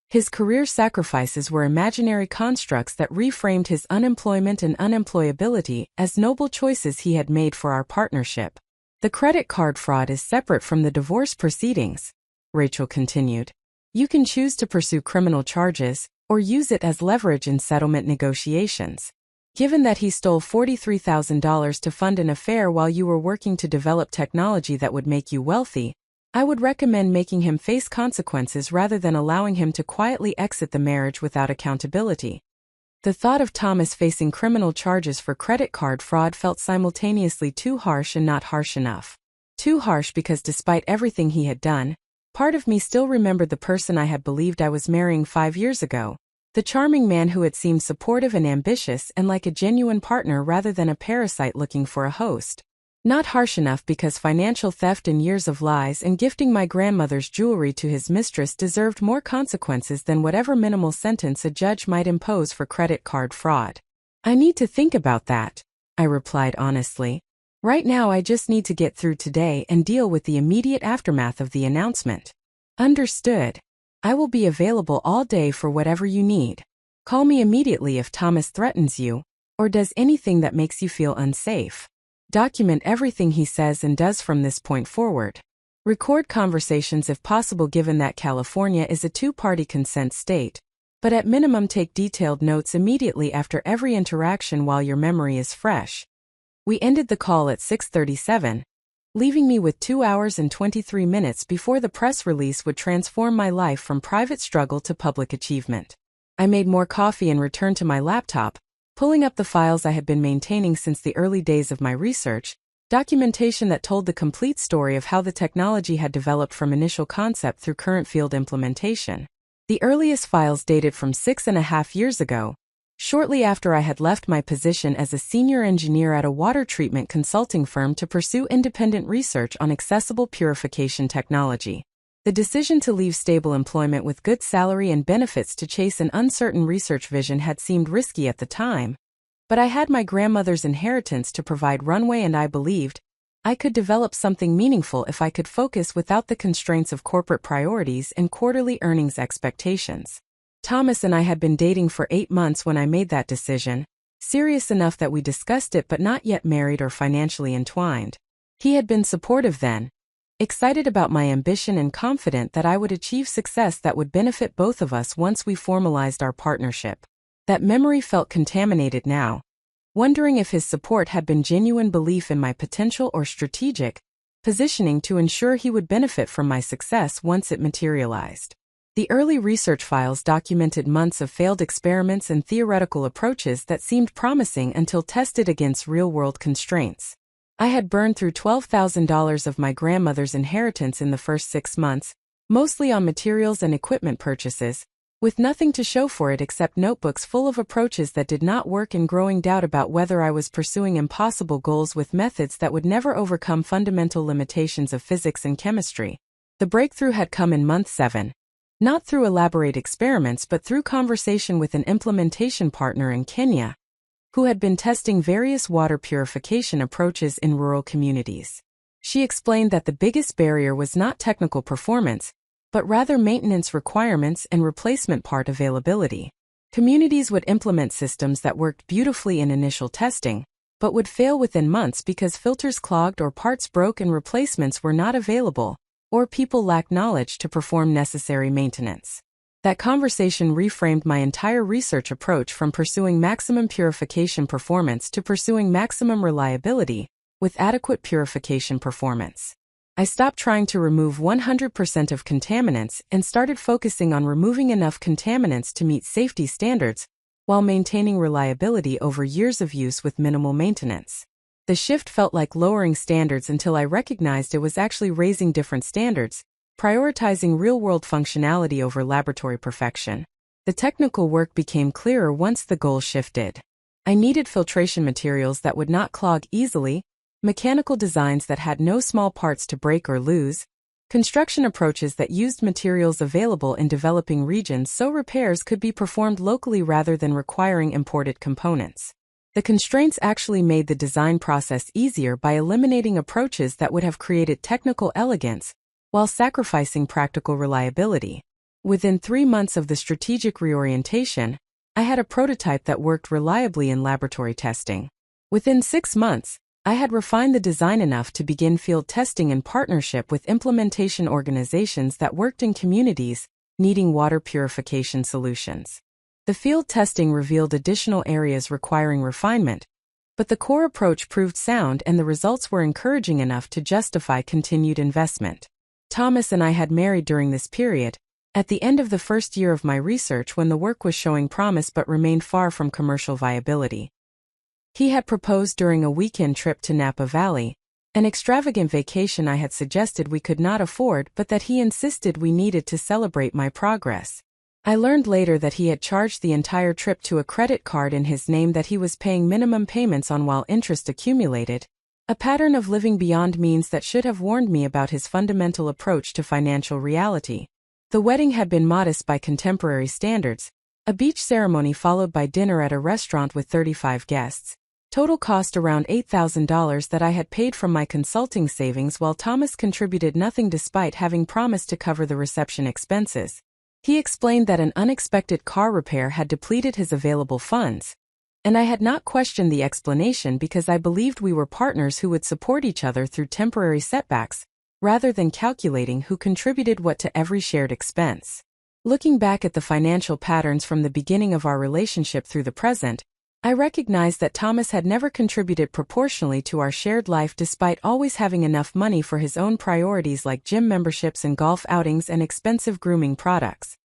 His career sacrifices were imaginary constructs that reframed his unemployment and unemployability as noble choices he had made for our partnership. The credit card fraud is separate from the divorce proceedings, Rachel continued. You can choose to pursue criminal charges or use it as leverage in settlement negotiations. Given that he stole $43,000 to fund an affair while you were working to develop technology that would make you wealthy, I would recommend making him face consequences rather than allowing him to quietly exit the marriage without accountability. The thought of Thomas facing criminal charges for credit card fraud felt simultaneously too harsh and not harsh enough. Too harsh because despite everything he had done, part of me still remembered the person I had believed I was marrying 5 years ago, the charming man who had seemed supportive and ambitious and like a genuine partner rather than a parasite looking for a host. Not harsh enough because financial theft and years of lies and gifting my grandmother's jewelry to his mistress deserved more consequences than whatever minimal sentence a judge might impose for credit card fraud. I need to think about that, I replied honestly. Right now I just need to get through today and deal with the immediate aftermath of the announcement. Understood. I will be available all day for whatever you need. Call me immediately if Thomas threatens you, or does anything that makes you feel unsafe. Document everything he says and does from this point forward. Record conversations if possible given that California is a two-party consent state, but at minimum take detailed notes immediately after every interaction while your memory is fresh. We ended the call at 6:37, leaving me with 2 hours and 23 minutes before the press release would transform my life from private struggle to public achievement. I made more coffee and returned to my laptop, pulling up the files I had been maintaining since the early days of my research, documentation that told the complete story of how the technology had developed from initial concept through current field implementation. The earliest files dated from 6.5 years ago, shortly after I had left my position as a senior engineer at a water treatment consulting firm to pursue independent research on accessible purification technology. The decision to leave stable employment with good salary and benefits to chase an uncertain research vision had seemed risky at the time, but I had my grandmother's inheritance to provide runway and I believed I could develop something meaningful if I could focus without the constraints of corporate priorities and quarterly earnings expectations. Thomas and I had been dating for 8 months when I made that decision, serious enough that we discussed it but not yet married or financially entwined. He had been supportive then, excited about my ambition and confident that I would achieve success that would benefit both of us once we formalized our partnership. That memory felt contaminated now, wondering if his support had been genuine belief in my potential or strategic positioning to ensure he would benefit from my success once it materialized. The early research files documented months of failed experiments and theoretical approaches that seemed promising until tested against real-world constraints. I had burned through $12,000 of my grandmother's inheritance in the first 6 months, mostly on materials and equipment purchases, with nothing to show for it except notebooks full of approaches that did not work and growing doubt about whether I was pursuing impossible goals with methods that would never overcome fundamental limitations of physics and chemistry. The breakthrough had come in month 7. Not through elaborate experiments but through conversation with an implementation partner in Kenya, who had been testing various water purification approaches in rural communities. She explained that the biggest barrier was not technical performance, but rather maintenance requirements and replacement part availability. Communities would implement systems that worked beautifully in initial testing, but would fail within months because filters clogged or parts broke and replacements were not available, or people lacked knowledge to perform necessary maintenance. That conversation reframed my entire research approach from pursuing maximum purification performance to pursuing maximum reliability, with adequate purification performance. I stopped trying to remove 100% of contaminants and started focusing on removing enough contaminants to meet safety standards, while maintaining reliability over years of use with minimal maintenance. The shift felt like lowering standards until I recognized it was actually raising different standards, prioritizing real-world functionality over laboratory perfection. The technical work became clearer once the goal shifted. I needed filtration materials that would not clog easily, mechanical designs that had no small parts to break or lose, construction approaches that used materials available in developing regions so repairs could be performed locally rather than requiring imported components. The constraints actually made the design process easier by eliminating approaches that would have created technical elegance, while sacrificing practical reliability. Within 3 months of the strategic reorientation, I had a prototype that worked reliably in laboratory testing. Within 6 months, I had refined the design enough to begin field testing in partnership with implementation organizations that worked in communities needing water purification solutions. The field testing revealed additional areas requiring refinement, but the core approach proved sound and the results were encouraging enough to justify continued investment. Thomas and I had married during this period, at the end of the first year of my research when the work was showing promise but remained far from commercial viability. He had proposed during a weekend trip to Napa Valley, an extravagant vacation I had suggested we could not afford but that he insisted we needed to celebrate my progress. I learned later that he had charged the entire trip to a credit card in his name that he was paying minimum payments on while interest accumulated, a pattern of living beyond means that should have warned me about his fundamental approach to financial reality. The wedding had been modest by contemporary standards, a beach ceremony followed by dinner at a restaurant with 35 guests. Total cost around $8,000 that I had paid from my consulting savings while Thomas contributed nothing despite having promised to cover the reception expenses. He explained that an unexpected car repair had depleted his available funds, and I had not questioned the explanation because I believed we were partners who would support each other through temporary setbacks, rather than calculating who contributed what to every shared expense. Looking back at the financial patterns from the beginning of our relationship through the present, I recognized that Thomas had never contributed proportionally to our shared life despite always having enough money for his own priorities like gym memberships and golf outings and expensive grooming products.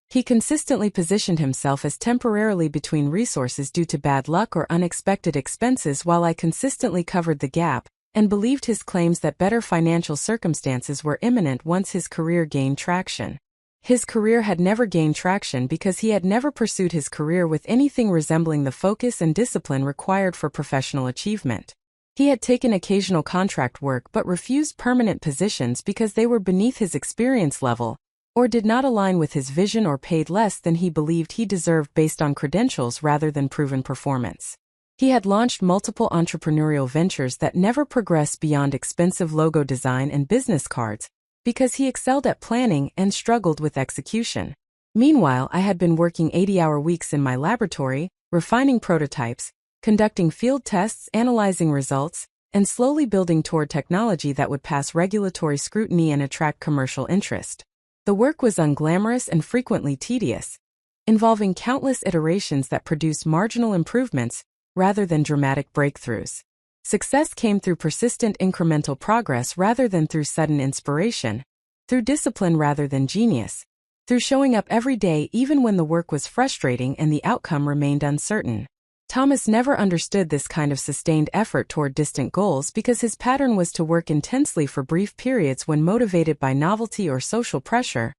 He consistently positioned himself as temporarily between resources due to bad luck or unexpected expenses while I consistently covered the gap, and believed his claims that better financial circumstances were imminent once his career gained traction. His career had never gained traction because he had never pursued his career with anything resembling the focus and discipline required for professional achievement. He had taken occasional contract work but refused permanent positions because they were beneath his experience level, or did not align with his vision or paid less than he believed he deserved based on credentials rather than proven performance. He had launched multiple entrepreneurial ventures that never progressed beyond expensive logo design and business cards, because he excelled at planning and struggled with execution. Meanwhile, I had been working 80-hour weeks in my laboratory, refining prototypes, conducting field tests, analyzing results, and slowly building toward technology that would pass regulatory scrutiny and attract commercial interest. The work was unglamorous and frequently tedious, involving countless iterations that produced marginal improvements rather than dramatic breakthroughs. Success came through persistent incremental progress rather than through sudden inspiration, through discipline rather than genius, through showing up every day even when the work was frustrating and the outcome remained uncertain. Thomas never understood this kind of sustained effort toward distant goals because his pattern was to work intensely for brief periods when motivated by novelty or social pressure,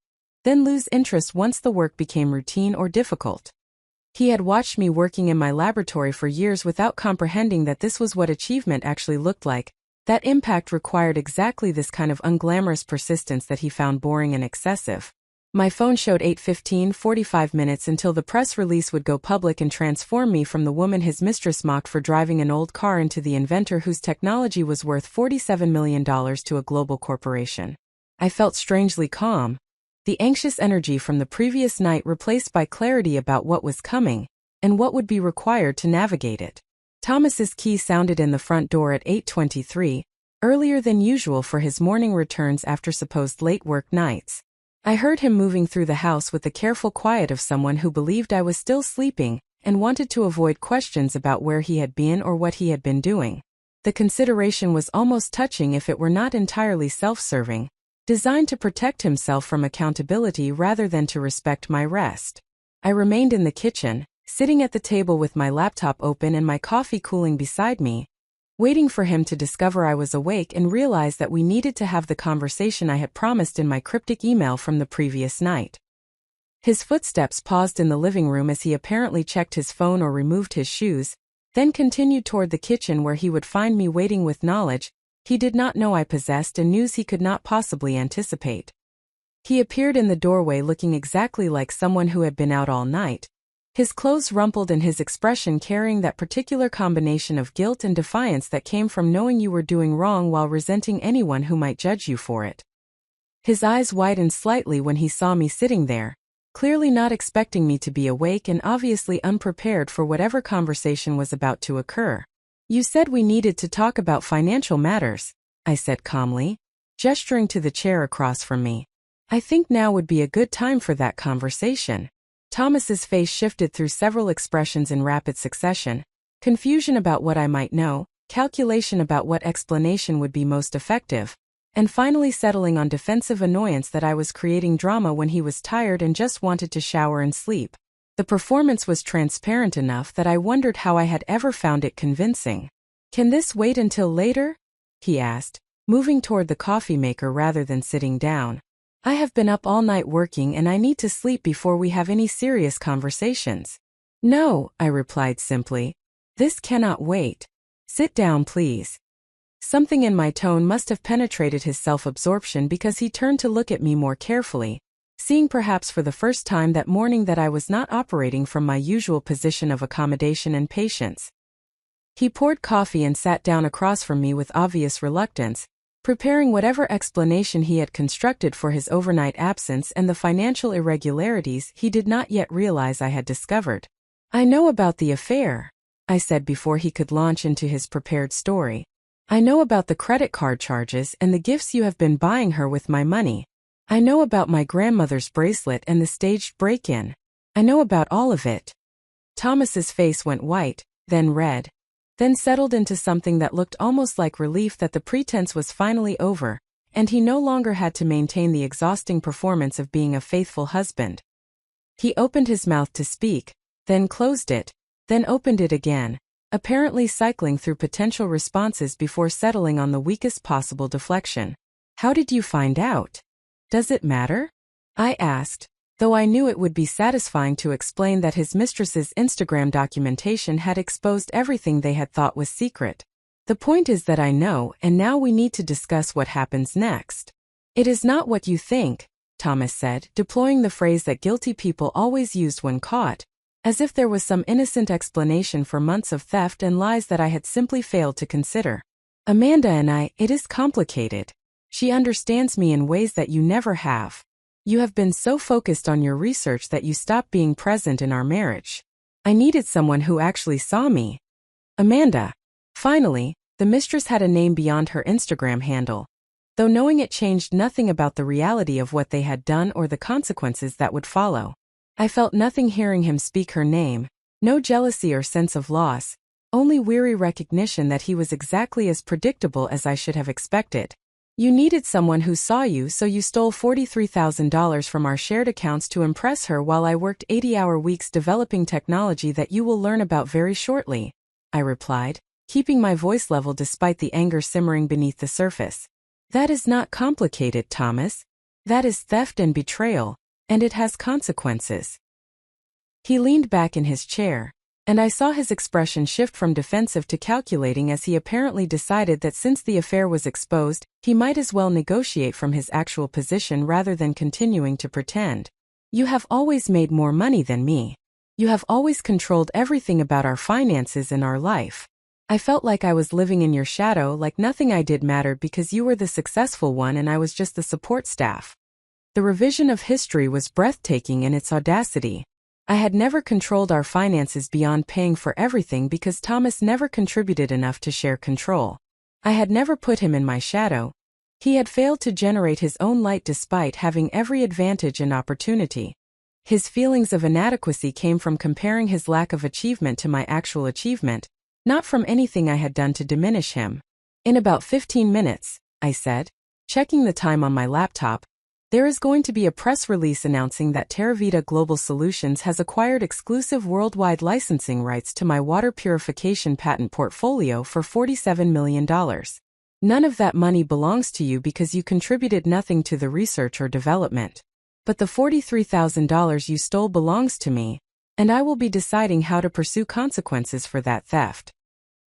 then lose interest once the work became routine or difficult. He had watched me working in my laboratory for years without comprehending that this was what achievement actually looked like, That impact required exactly this kind of unglamorous persistence that he found boring and excessive. My phone showed 8:15, 45 minutes until the press release would go public and transform me from the woman his mistress mocked for driving an old car into the inventor whose technology was worth $47 million to a global corporation. I felt strangely calm. The anxious energy from the previous night replaced by clarity about what was coming, and what would be required to navigate it. Thomas's key sounded in the front door at 8:23, earlier than usual for his morning returns after supposed late work nights. I heard him moving through the house with the careful quiet of someone who believed I was still sleeping and wanted to avoid questions about where he had been or what he had been doing. The consideration was almost touching if it were not entirely self-serving, designed to protect himself from accountability rather than to respect my rest. I remained in the kitchen, sitting at the table with my laptop open and my coffee cooling beside me, waiting for him to discover I was awake and realize that we needed to have the conversation I had promised in my cryptic email from the previous night. His footsteps paused in the living room as he apparently checked his phone or removed his shoes, then continued toward the kitchen where he would find me waiting with knowledge he did not know I possessed and news he could not possibly anticipate. He appeared in the doorway looking exactly like someone who had been out all night, his clothes rumpled and his expression carrying that particular combination of guilt and defiance that came from knowing you were doing wrong while resenting anyone who might judge you for it. His eyes widened slightly when he saw me sitting there, clearly not expecting me to be awake and obviously unprepared for whatever conversation was about to occur. "You said we needed to talk about financial matters," I said calmly, gesturing to the chair across from me. "I think now would be a good time for that conversation." Thomas's face shifted through several expressions in rapid succession: confusion about what I might know, calculation about what explanation would be most effective, and finally settling on defensive annoyance that I was creating drama when he was tired and just wanted to shower and sleep. The performance was transparent enough that I wondered how I had ever found it convincing. "Can this wait until later?" he asked, moving toward the coffee maker rather than sitting down. "I have been up all night working and I need to sleep before we have any serious conversations." "No," I replied simply. "This cannot wait. Sit down, please." Something in my tone must have penetrated his self-absorption because he turned to look at me more carefully, seeing perhaps for the first time that morning that I was not operating from my usual position of accommodation and patience. He poured coffee and sat down across from me with obvious reluctance, preparing whatever explanation he had constructed for his overnight absence and the financial irregularities he did not yet realize I had discovered. "I know about the affair," I said before he could launch into his prepared story. "I know about the credit card charges and the gifts you have been buying her with my money. I know about my grandmother's bracelet and the staged break-in. I know about all of it." Thomas's face went white, then red, then settled into something that looked almost like relief that the pretense was finally over, and he no longer had to maintain the exhausting performance of being a faithful husband. He opened his mouth to speak, then closed it, then opened it again, apparently cycling through potential responses before settling on the weakest possible deflection. "How did you find out? Does it matter?" I asked, though I knew it would be satisfying to explain that his mistress's Instagram documentation had exposed everything they had thought was secret. "The point is that I know, and now we need to discuss what happens next." "It is not what you think," Thomas said, deploying the phrase that guilty people always used when caught, as if there was some innocent explanation for months of theft and lies that I had simply failed to consider. "Amanda and it is complicated. She understands me in ways that you never have. You have been so focused on your research that you stopped being present in our marriage. I needed someone who actually saw me. Amanda." Finally, the mistress had a name beyond her Instagram handle, though knowing it changed nothing about the reality of what they had done or the consequences that would follow. I felt nothing hearing him speak her name, no jealousy or sense of loss, only weary recognition that he was exactly as predictable as I should have expected. "You needed someone who saw you, so you stole $43,000 from our shared accounts to impress her while I worked 80-hour weeks developing technology that you will learn about very shortly," I replied, keeping my voice level despite the anger simmering beneath the surface. "That is not complicated, Thomas. That is theft and betrayal, and it has consequences." He leaned back in his chair, And I saw his expression shift from defensive to calculating as he apparently decided that since the affair was exposed, he might as well negotiate from his actual position rather than continuing to pretend. You have always made more money than me. You have always controlled everything about our finances and our life. I felt like I was living in your shadow, like nothing I did mattered because you were the successful one and I was just the support staff. The revision of history was breathtaking in its audacity. I had never controlled our finances beyond paying for everything because Thomas never contributed enough to share control. I had never put him in my shadow. He had failed to generate his own light despite having every advantage and opportunity. His feelings of inadequacy came from comparing his lack of achievement to my actual achievement, not from anything I had done to diminish him. In about 15 minutes, I said, checking the time on my laptop, there is going to be a press release announcing that Terravita Global Solutions has acquired exclusive worldwide licensing rights to my water purification patent portfolio for $47 million. None of that money belongs to you because you contributed nothing to the research or development. But the $43,000 you stole belongs to me, and I will be deciding how to pursue consequences for that theft.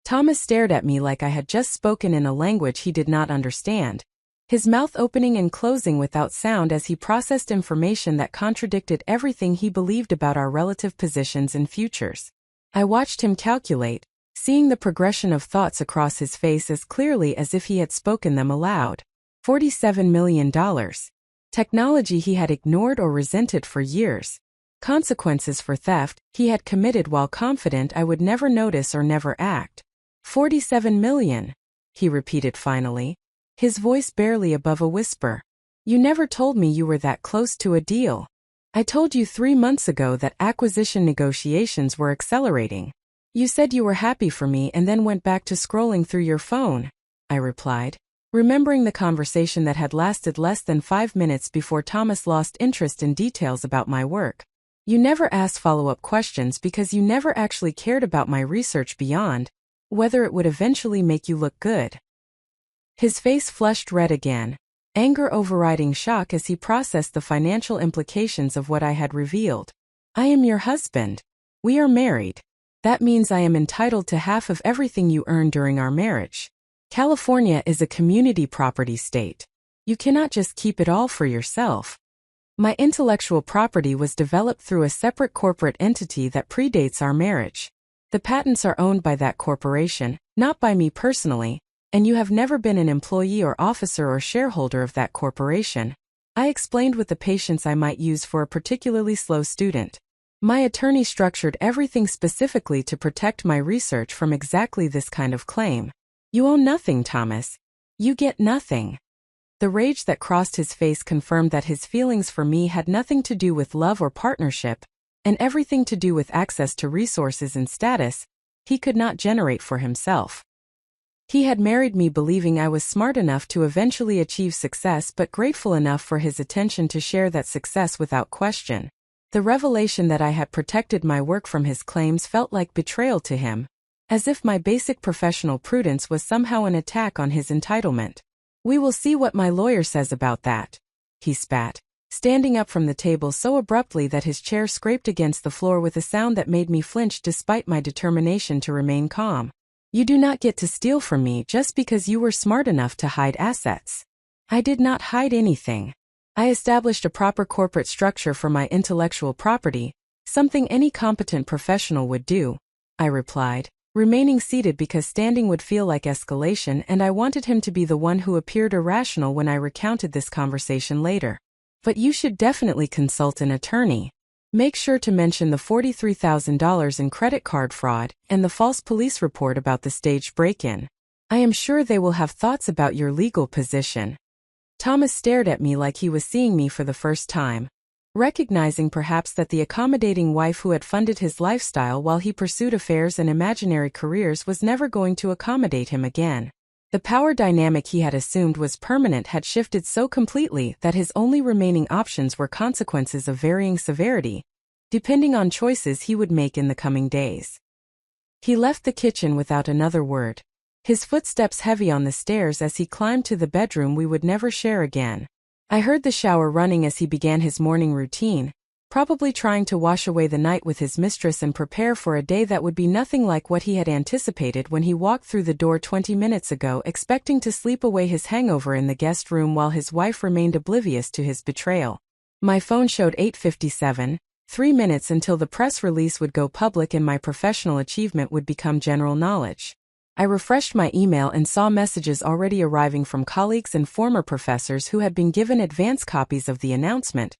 Thomas stared at me like I had just spoken in a language he did not understand, his mouth opening and closing without sound as he processed information that contradicted everything he believed about our relative positions and futures. I watched him calculate, seeing the progression of thoughts across his face as clearly as if he had spoken them aloud. $47 million. Technology he had ignored or resented for years. Consequences for theft he had committed while confident I would never notice or never act. $47 million, he repeated finally, his voice barely above a whisper. You never told me you were that close to a deal. I told you 3 months ago that acquisition negotiations were accelerating. You said you were happy for me and then went back to scrolling through your phone, I replied, remembering the conversation that had lasted less than 5 minutes before Thomas lost interest in details about my work. You never asked follow-up questions because you never actually cared about my research beyond whether it would eventually make you look good. His face flushed red again, anger overriding shock as he processed the financial implications of what I had revealed. I am your husband. We are married. That means I am entitled to half of everything you earn during our marriage. California is a community property state. You cannot just keep it all for yourself. My intellectual property was developed through a separate corporate entity that predates our marriage. The patents are owned by that corporation, not by me personally, and you have never been an employee or officer or shareholder of that corporation. I explained with the patience I might use for a particularly slow student. My attorney structured everything specifically to protect my research from exactly this kind of claim. You own nothing, Thomas. You get nothing. The rage that crossed his face confirmed that his feelings for me had nothing to do with love or partnership, and everything to do with access to resources and status he could not generate for himself. He had married me believing I was smart enough to eventually achieve success but grateful enough for his attention to share that success without question. The revelation that I had protected my work from his claims felt like betrayal to him, as if my basic professional prudence was somehow an attack on his entitlement. We will see what my lawyer says about that, he spat, standing up from the table so abruptly that his chair scraped against the floor with a sound that made me flinch despite my determination to remain calm. You do not get to steal from me just because you were smart enough to hide assets. I did not hide anything. I established a proper corporate structure for my intellectual property, something any competent professional would do, I replied, remaining seated because standing would feel like escalation and I wanted him to be the one who appeared irrational when I recounted this conversation later. But you should definitely consult an attorney. Make sure to mention the $43,000 in credit card fraud and the false police report about the staged break-in. I am sure they will have thoughts about your legal position. Thomas stared at me like he was seeing me for the first time, recognizing perhaps that the accommodating wife who had funded his lifestyle while he pursued affairs and imaginary careers was never going to accommodate him again. The power dynamic he had assumed was permanent had shifted so completely that his only remaining options were consequences of varying severity, depending on choices he would make in the coming days. He left the kitchen without another word, his footsteps heavy on the stairs as he climbed to the bedroom we would never share again. I heard the shower running as he began his morning routine, probably trying to wash away the night with his mistress and prepare for a day that would be nothing like what he had anticipated when he walked through the door 20 minutes ago, expecting to sleep away his hangover in the guest room while his wife remained oblivious to his betrayal. My phone showed 8:57, 3 minutes until the press release would go public and my professional achievement would become general knowledge. I refreshed my email and saw messages already arriving from colleagues and former professors who had been given advance copies of the announcement,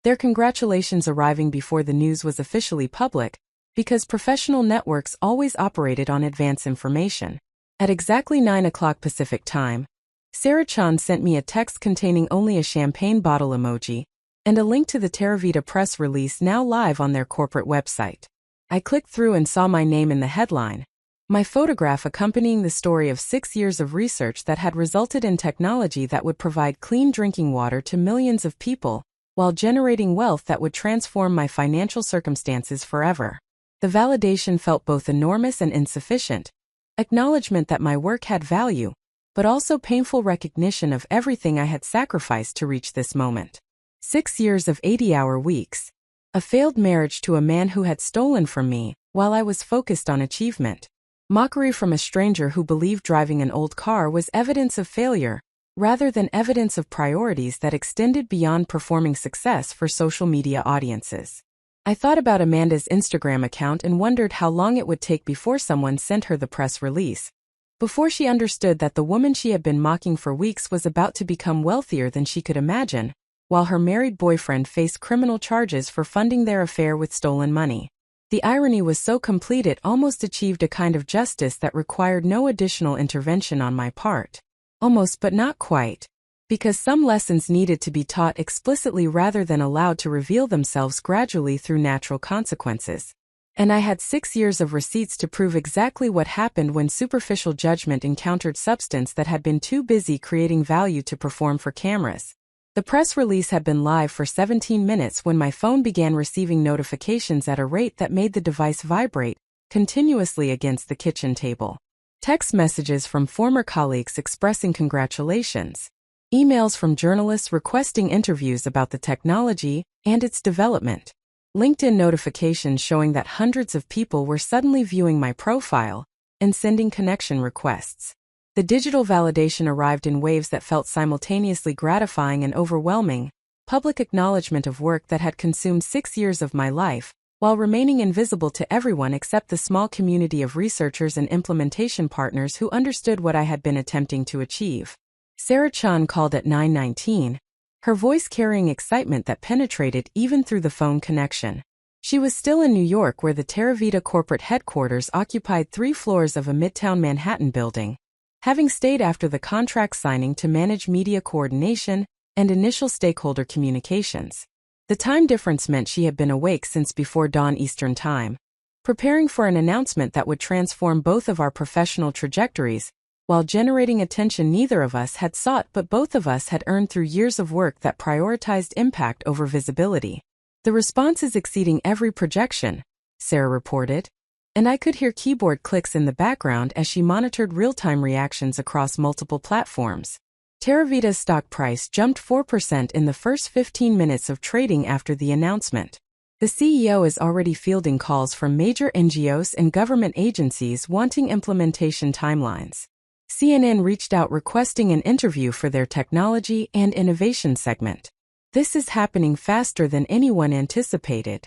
their congratulations arriving before the news was officially public, because professional networks always operated on advance information. At exactly 9 o'clock Pacific time, Sarah Chan sent me a text containing only a champagne bottle emoji and a link to the Theravada press release now live on their corporate website. I clicked through and saw my name in the headline, my photograph accompanying the story of 6 years of research that had resulted in technology that would provide clean drinking water to millions of people, while generating wealth that would transform my financial circumstances forever. The validation felt both enormous and insufficient, acknowledgement that my work had value, but also painful recognition of everything I had sacrificed to reach this moment. 6 years of 80-hour weeks, a failed marriage to a man who had stolen from me, while I was focused on achievement. Mockery from a stranger who believed driving an old car was evidence of failure, rather than evidence of priorities that extended beyond performing success for social media audiences. I thought about Amanda's Instagram account and wondered how long it would take before someone sent her the press release, before she understood that the woman she had been mocking for weeks was about to become wealthier than she could imagine, while her married boyfriend faced criminal charges for funding their affair with stolen money. The irony was so complete it almost achieved a kind of justice that required no additional intervention on my part. Almost but not quite. Because some lessons needed to be taught explicitly rather than allowed to reveal themselves gradually through natural consequences. And I had 6 years of receipts to prove exactly what happened when superficial judgment encountered substance that had been too busy creating value to perform for cameras. The press release had been live for 17 minutes when my phone began receiving notifications at a rate that made the device vibrate continuously against the kitchen table. Text messages from former colleagues expressing congratulations. Emails from journalists requesting interviews about the technology and its development. LinkedIn notifications showing that hundreds of people were suddenly viewing my profile and sending connection requests. The digital validation arrived in waves that felt simultaneously gratifying and overwhelming, public acknowledgement of work that had consumed 6 years of my life, while remaining invisible to everyone except the small community of researchers and implementation partners who understood what I had been attempting to achieve. Sarah Chan called at 9:19, her voice carrying excitement that penetrated even through the phone connection. She was still in New York, where the Theravada corporate headquarters occupied 3 floors of a Midtown Manhattan building, having stayed after the contract signing to manage media coordination and initial stakeholder communications. The time difference meant she had been awake since before dawn Eastern Time, preparing for an announcement that would transform both of our professional trajectories, while generating attention neither of us had sought but both of us had earned through years of work that prioritized impact over visibility. The response is exceeding every projection, Sarah reported, and I could hear keyboard clicks in the background as she monitored real-time reactions across multiple platforms. Theravada's stock price jumped 4% in the first 15 minutes of trading after the announcement. The CEO is already fielding calls from major NGOs and government agencies wanting implementation timelines. CNN reached out requesting an interview for their technology and innovation segment. This is happening faster than anyone anticipated.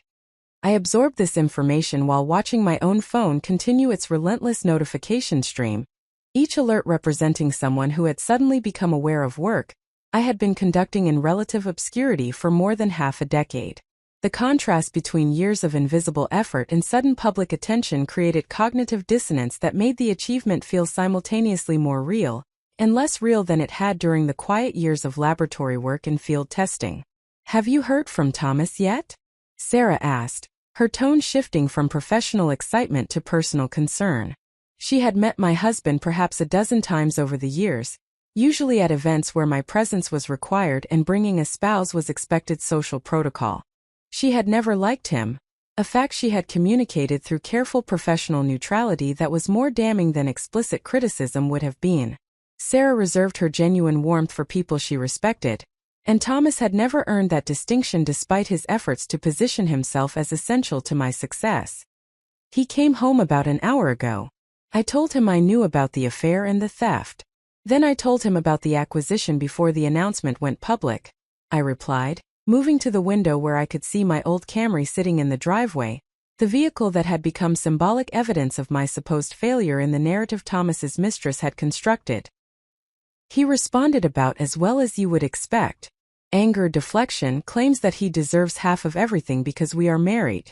I absorbed this information while watching my own phone continue its relentless notification stream, each alert representing someone who had suddenly become aware of work I had been conducting in relative obscurity for more than half a decade. The contrast between years of invisible effort and sudden public attention created cognitive dissonance that made the achievement feel simultaneously more real and less real than it had during the quiet years of laboratory work and field testing. "Have you heard from Thomas yet?" Sarah asked, her tone shifting from professional excitement to personal concern. She had met my husband perhaps a dozen times over the years, usually at events where my presence was required and bringing a spouse was expected social protocol. She had never liked him, a fact she had communicated through careful professional neutrality that was more damning than explicit criticism would have been. Sarah reserved her genuine warmth for people she respected, And Thomas had never earned that distinction despite his efforts to position himself as essential to my success. He came home about an hour ago. I told him I knew about the affair and the theft. Then I told him about the acquisition before the announcement went public, I replied, moving to the window where I could see my old Camry sitting in the driveway, the vehicle that had become symbolic evidence of my supposed failure in the narrative Thomas's mistress had constructed. He responded about as well as you would expect. Anger deflection, claims that he deserves half of everything because we are married.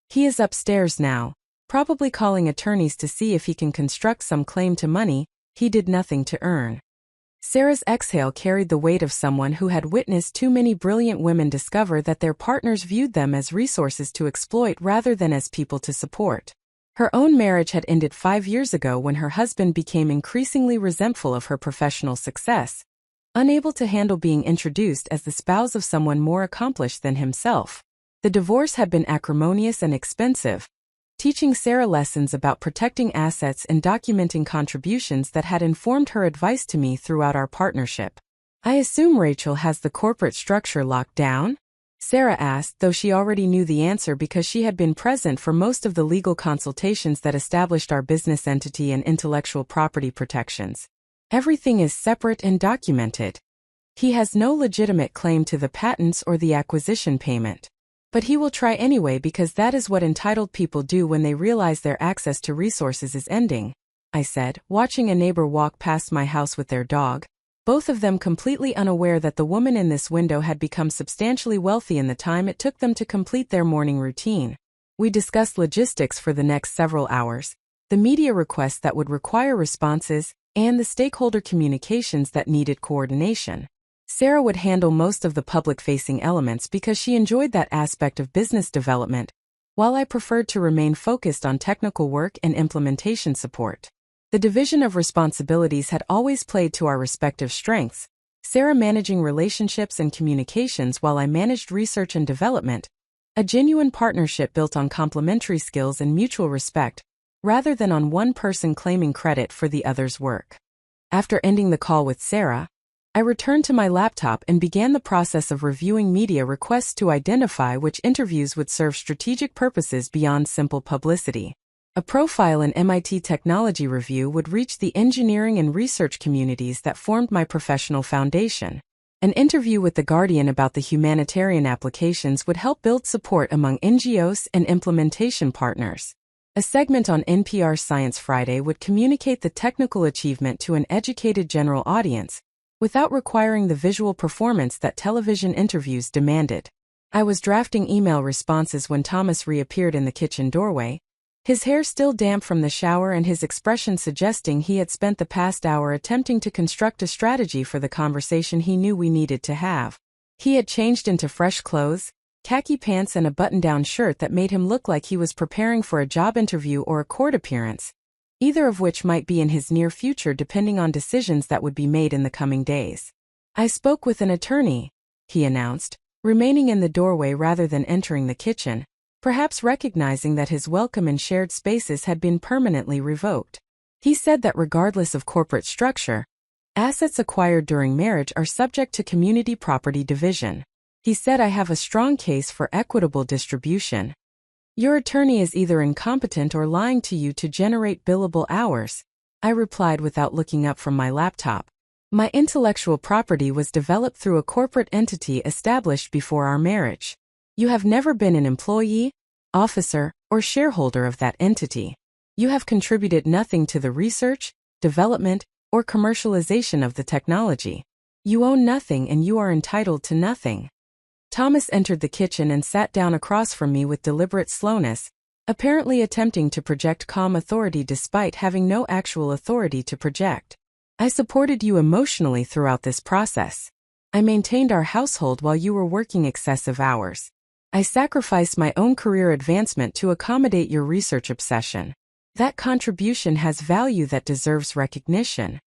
He is upstairs now, probably calling attorneys to see if he can construct some claim to money he did nothing to earn. Sarah's exhale carried the weight of someone who had witnessed too many brilliant women discover that their partners viewed them as resources to exploit rather than as people to support. Her own marriage had ended 5 years ago when her husband became increasingly resentful of her professional success, unable to handle being introduced as the spouse of someone more accomplished than himself. The divorce had been acrimonious and expensive, teaching Sarah lessons about protecting assets and documenting contributions that had informed her advice to me throughout our partnership. I assume Rachel has the corporate structure locked down? Sarah asked, though she already knew the answer because she had been present for most of the legal consultations that established our business entity and intellectual property protections. Everything is separate and documented. He has no legitimate claim to the patents or the acquisition payment. But he will try anyway because that is what entitled people do when they realize their access to resources is ending, I said, watching a neighbor walk past my house with their dog, both of them completely unaware that the woman in this window had become substantially wealthy in the time it took them to complete their morning routine. We discussed logistics for the next several hours, the media requests that would require responses, and the stakeholder communications that needed coordination. Sarah would handle most of the public-facing elements because she enjoyed that aspect of business development, while I preferred to remain focused on technical work and implementation support. The division of responsibilities had always played to our respective strengths, Sarah managing relationships and communications while I managed research and development, a genuine partnership built on complementary skills and mutual respect, rather than on one person claiming credit for the other's work. After ending the call with Sarah, I returned to my laptop and began the process of reviewing media requests to identify which interviews would serve strategic purposes beyond simple publicity. A profile in MIT Technology Review would reach the engineering and research communities that formed my professional foundation. An interview with The Guardian about the humanitarian applications would help build support among NGOs and implementation partners. A segment on NPR's Science Friday would communicate the technical achievement to an educated general audience, without requiring the visual performance that television interviews demanded. I was drafting email responses when Thomas reappeared in the kitchen doorway, his hair still damp from the shower and his expression suggesting he had spent the past hour attempting to construct a strategy for the conversation he knew we needed to have. He had changed into fresh clothes, khaki pants and a button-down shirt that made him look like he was preparing for a job interview or a court appearance, either of which might be in his near future depending on decisions that would be made in the coming days. I spoke with an attorney, he announced, remaining in the doorway rather than entering the kitchen, perhaps recognizing that his welcome in shared spaces had been permanently revoked. He said that regardless of corporate structure, assets acquired during marriage are subject to community property division. He said I have a strong case for equitable distribution. Your attorney is either incompetent or lying to you to generate billable hours, I replied without looking up from my laptop. My intellectual property was developed through a corporate entity established before our marriage. You have never been an employee, officer, or shareholder of that entity. You have contributed nothing to the research, development, or commercialization of the technology. You own nothing and you are entitled to nothing. Thomas entered the kitchen and sat down across from me with deliberate slowness, apparently attempting to project calm authority despite having no actual authority to project. I supported you emotionally throughout this process. I maintained our household while you were working excessive hours. I sacrificed my own career advancement to accommodate your research obsession. That contribution has value that deserves recognition.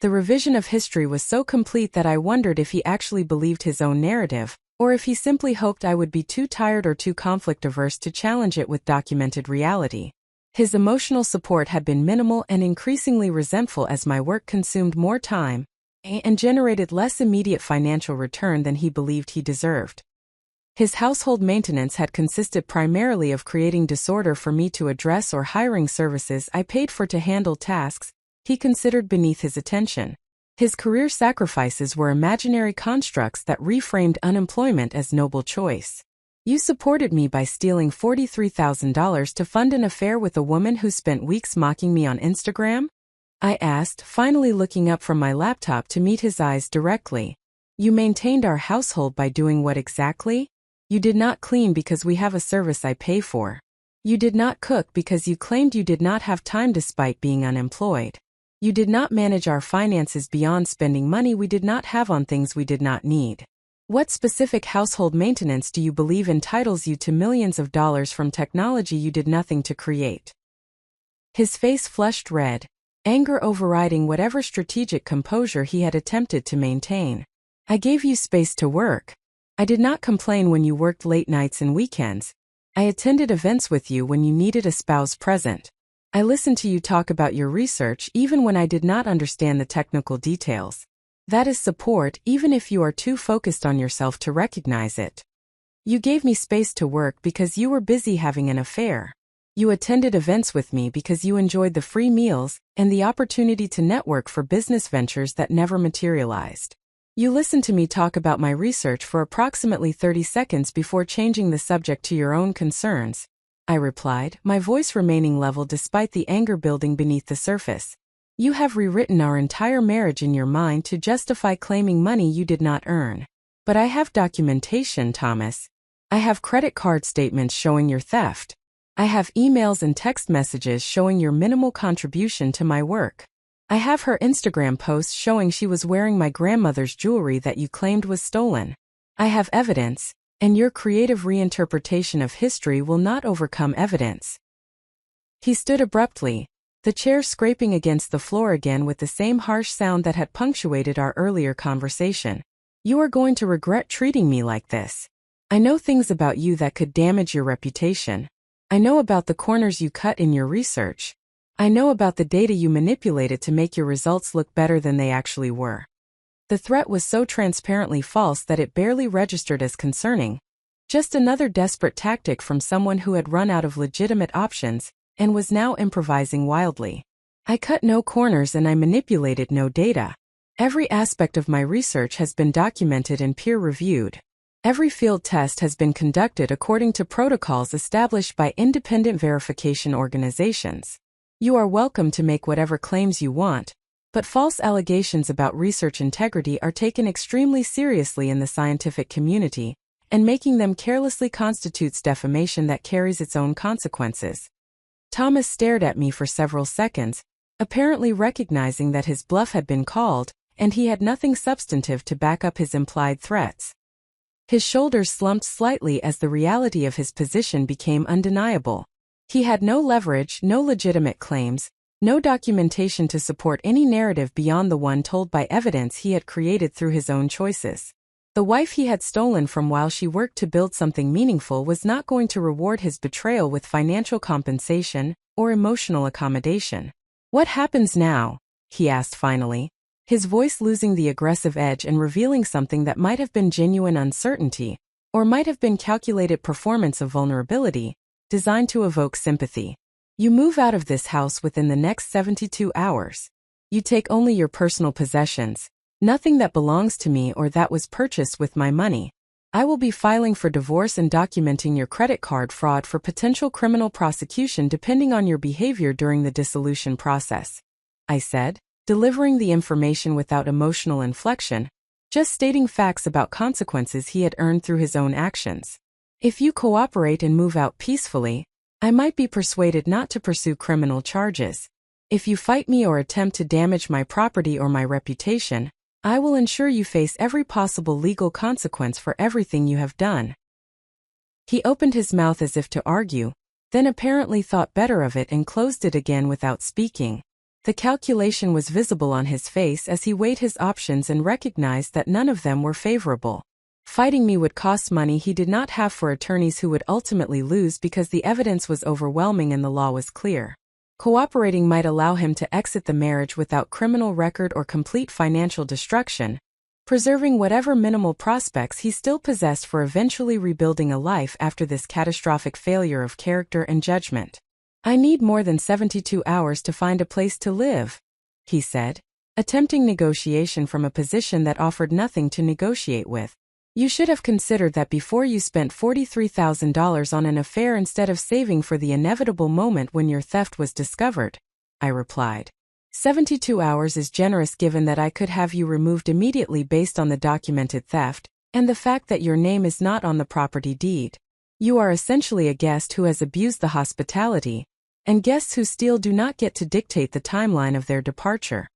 The revision of history was so complete that I wondered if he actually believed his own narrative, or if he simply hoped I would be too tired or too conflict-averse to challenge it with documented reality. His emotional support had been minimal and increasingly resentful as my work consumed more time, and generated less immediate financial return than he believed he deserved. His household maintenance had consisted primarily of creating disorder for me to address or hiring services I paid for to handle tasks he considered beneath his attention. His career sacrifices were imaginary constructs that reframed unemployment as noble choice. You supported me by stealing $43,000 to fund an affair with a woman who spent weeks mocking me on Instagram? I asked, finally looking up from my laptop to meet his eyes directly. You maintained our household by doing what exactly? You did not clean because we have a service I pay for. You did not cook because you claimed you did not have time despite being unemployed. You did not manage our finances beyond spending money we did not have on things we did not need. What specific household maintenance do you believe entitles you to millions of dollars from technology you did nothing to create? His face flushed red, anger overriding whatever strategic composure he had attempted to maintain. I gave you space to work. I did not complain when you worked late nights and weekends. I attended events with you when you needed a spouse present. I listened to you talk about your research even when I did not understand the technical details. That is support even if you are too focused on yourself to recognize it. You gave me space to work because you were busy having an affair. You attended events with me because you enjoyed the free meals and the opportunity to network for business ventures that never materialized. You listened to me talk about my research for approximately 30 seconds before changing the subject to your own concerns, I replied, my voice remaining level despite the anger building beneath the surface. You have rewritten our entire marriage in your mind to justify claiming money you did not earn. But I have documentation, Thomas. I have credit card statements showing your theft. I have emails and text messages showing your minimal contribution to my work. I have her Instagram posts showing she was wearing my grandmother's jewelry that you claimed was stolen. I have evidence, and your creative reinterpretation of history will not overcome evidence. He stood abruptly, the chair scraping against the floor again with the same harsh sound that had punctuated our earlier conversation. You are going to regret treating me like this. I know things about you that could damage your reputation. I know about the corners you cut in your research. I know about the data you manipulated to make your results look better than they actually were. The threat was so transparently false that it barely registered as concerning. Just another desperate tactic from someone who had run out of legitimate options and was now improvising wildly. I cut no corners and I manipulated no data. Every aspect of my research has been documented and peer-reviewed. Every field test has been conducted according to protocols established by independent verification organizations. You are welcome to make whatever claims you want, but false allegations about research integrity are taken extremely seriously in the scientific community, and making them carelessly constitutes defamation that carries its own consequences. Thomas stared at me for several seconds, apparently recognizing that his bluff had been called, and he had nothing substantive to back up his implied threats. His shoulders slumped slightly as the reality of his position became undeniable. He had no leverage, no legitimate claims, no documentation to support any narrative beyond the one told by evidence he had created through his own choices. The wife he had stolen from while she worked to build something meaningful was not going to reward his betrayal with financial compensation or emotional accommodation. What happens now? He asked finally, his voice losing the aggressive edge and revealing something that might have been genuine uncertainty, or might have been calculated performance of vulnerability, designed to evoke sympathy. You move out of this house within the next 72 hours. You take only your personal possessions, nothing that belongs to me or that was purchased with my money. I will be filing for divorce and documenting your credit card fraud for potential criminal prosecution depending on your behavior during the dissolution process, I said, delivering the information without emotional inflection, just stating facts about consequences he had earned through his own actions. If you cooperate and move out peacefully, I might be persuaded not to pursue criminal charges. If you fight me or attempt to damage my property or my reputation, I will ensure you face every possible legal consequence for everything you have done. He opened his mouth as if to argue, then apparently thought better of it and closed it again without speaking. The calculation was visible on his face as he weighed his options and recognized that none of them were favorable. Fighting me would cost money he did not have for attorneys who would ultimately lose because the evidence was overwhelming and the law was clear. Cooperating might allow him to exit the marriage without criminal record or complete financial destruction, preserving whatever minimal prospects he still possessed for eventually rebuilding a life after this catastrophic failure of character and judgment. "I need more than 72 hours to find a place to live," he said, attempting negotiation from a position that offered nothing to negotiate with. "You should have considered that before you spent $43,000 on an affair instead of saving for the inevitable moment when your theft was discovered," I replied. 72 hours is generous given that I could have you removed immediately based on the documented theft, and the fact that your name is not on the property deed. You are essentially a guest who has abused the hospitality, and guests who steal do not get to dictate the timeline of their departure.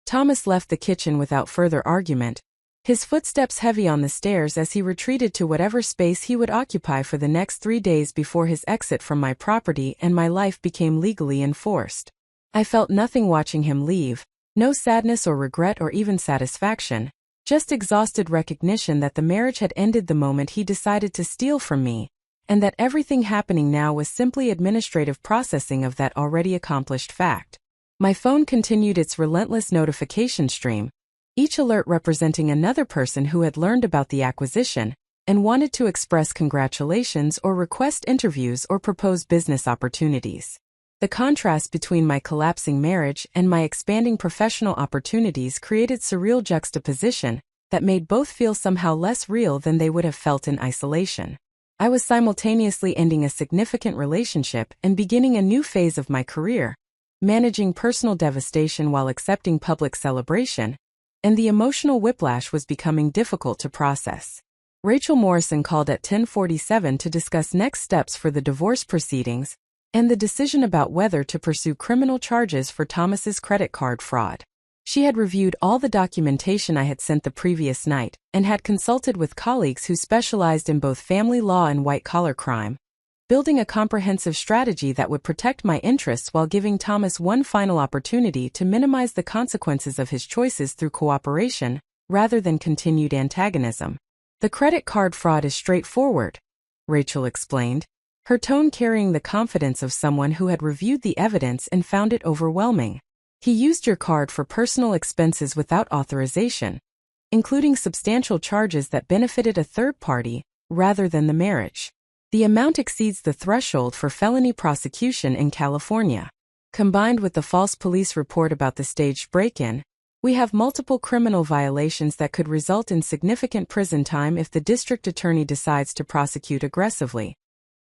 Thomas left the kitchen without further argument, his footsteps heavy on the stairs as he retreated to whatever space he would occupy for the next 3 days before his exit from my property and my life became legally enforced. I felt nothing watching him leave, no sadness or regret or even satisfaction, just exhausted recognition that the marriage had ended the moment he decided to steal from me, and that everything happening now was simply administrative processing of that already accomplished fact. My phone continued its relentless notification stream, each alert representing another person who had learned about the acquisition and wanted to express congratulations or request interviews or propose business opportunities. The contrast between my collapsing marriage and my expanding professional opportunities created surreal juxtaposition that made both feel somehow less real than they would have felt in isolation. I was simultaneously ending a significant relationship and beginning a new phase of my career, managing personal devastation while accepting public celebration, and the emotional whiplash was becoming difficult to process. Rachel Morrison called at 10:47 to discuss next steps for the divorce proceedings and the decision about whether to pursue criminal charges for Thomas's credit card fraud. She had reviewed all the documentation I had sent the previous night and had consulted with colleagues who specialized in both family law and white-collar crime, building a comprehensive strategy that would protect my interests while giving Thomas one final opportunity to minimize the consequences of his choices through cooperation, rather than continued antagonism. "The credit card fraud is straightforward," Rachel explained, her tone carrying the confidence of someone who had reviewed the evidence and found it overwhelming. "He used your card for personal expenses without authorization, including substantial charges that benefited a third party, rather than the marriage. The amount exceeds the threshold for felony prosecution in California. Combined with the false police report about the staged break-in, we have multiple criminal violations that could result in significant prison time if the district attorney decides to prosecute aggressively.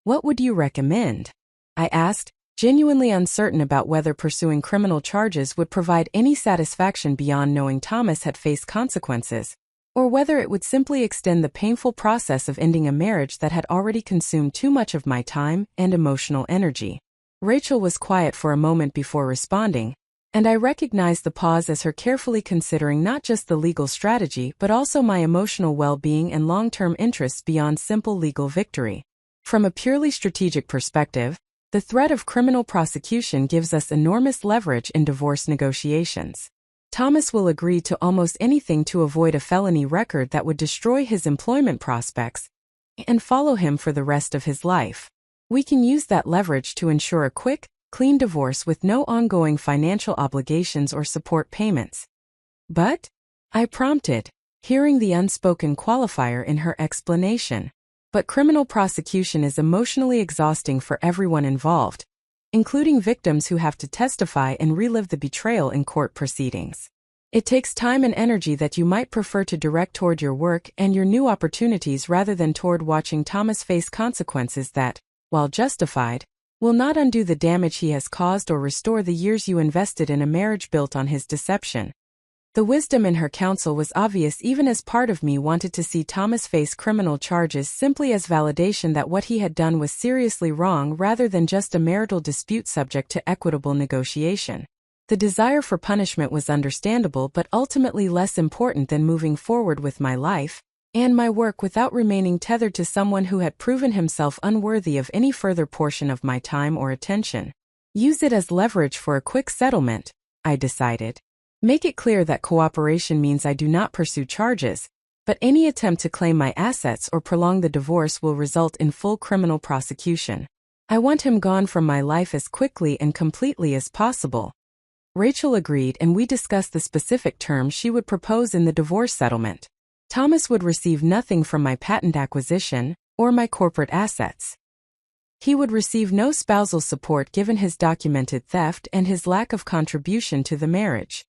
What would you recommend?" I asked, genuinely uncertain about whether pursuing criminal charges would provide any satisfaction beyond knowing Thomas had faced consequences, or whether it would simply extend the painful process of ending a marriage that had already consumed too much of my time and emotional energy. Rachel was quiet for a moment before responding, and I recognized the pause as her carefully considering not just the legal strategy but also my emotional well-being and long-term interests beyond simple legal victory. From a purely strategic perspective, the threat of criminal prosecution gives us enormous leverage in divorce negotiations. Thomas will agree to almost anything to avoid a felony record that would destroy his employment prospects and follow him for the rest of his life. We can use that leverage to ensure a quick, clean divorce with no ongoing financial obligations or support payments. "But?" I prompted, hearing the unspoken qualifier in her explanation. "But criminal prosecution is emotionally exhausting for everyone involved, including victims who have to testify and relive the betrayal in court proceedings. It takes time and energy that you might prefer to direct toward your work and your new opportunities rather than toward watching Thomas face consequences that, while justified, will not undo the damage he has caused or restore the years you invested in a marriage built on his deception." The wisdom in her counsel was obvious even as part of me wanted to see Thomas face criminal charges simply as validation that what he had done was seriously wrong rather than just a marital dispute subject to equitable negotiation. The desire for punishment was understandable but ultimately less important than moving forward with my life and my work without remaining tethered to someone who had proven himself unworthy of any further portion of my time or attention. Use it as leverage for a quick settlement, I decided. Make it clear that cooperation means I do not pursue charges, but any attempt to claim my assets or prolong the divorce will result in full criminal prosecution. I want him gone from my life as quickly and completely as possible." Rachel agreed, and we discussed the specific terms she would propose in the divorce settlement. Thomas would receive nothing from my patent acquisition or my corporate assets. He would receive no spousal support given his documented theft and his lack of contribution to the marriage.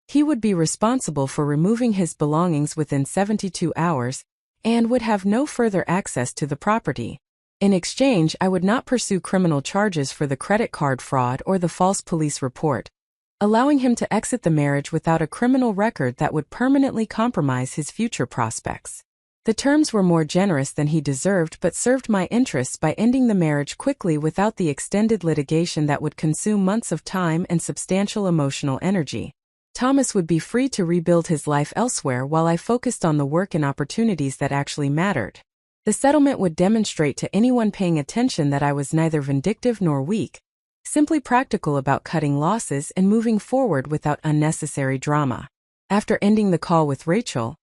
He would be responsible for removing his belongings within 72 hours and would have no further access to the property. In exchange, I would not pursue criminal charges for the credit card fraud or the false police report, allowing him to exit the marriage without a criminal record that would permanently compromise his future prospects. The terms were more generous than he deserved but served my interests by ending the marriage quickly without the extended litigation that would consume months of time and substantial emotional energy. Thomas would be free to rebuild his life elsewhere while I focused on the work and opportunities that actually mattered. The settlement would demonstrate to anyone paying attention that I was neither vindictive nor weak, simply practical about cutting losses and moving forward without unnecessary drama. After ending the call with Rachel,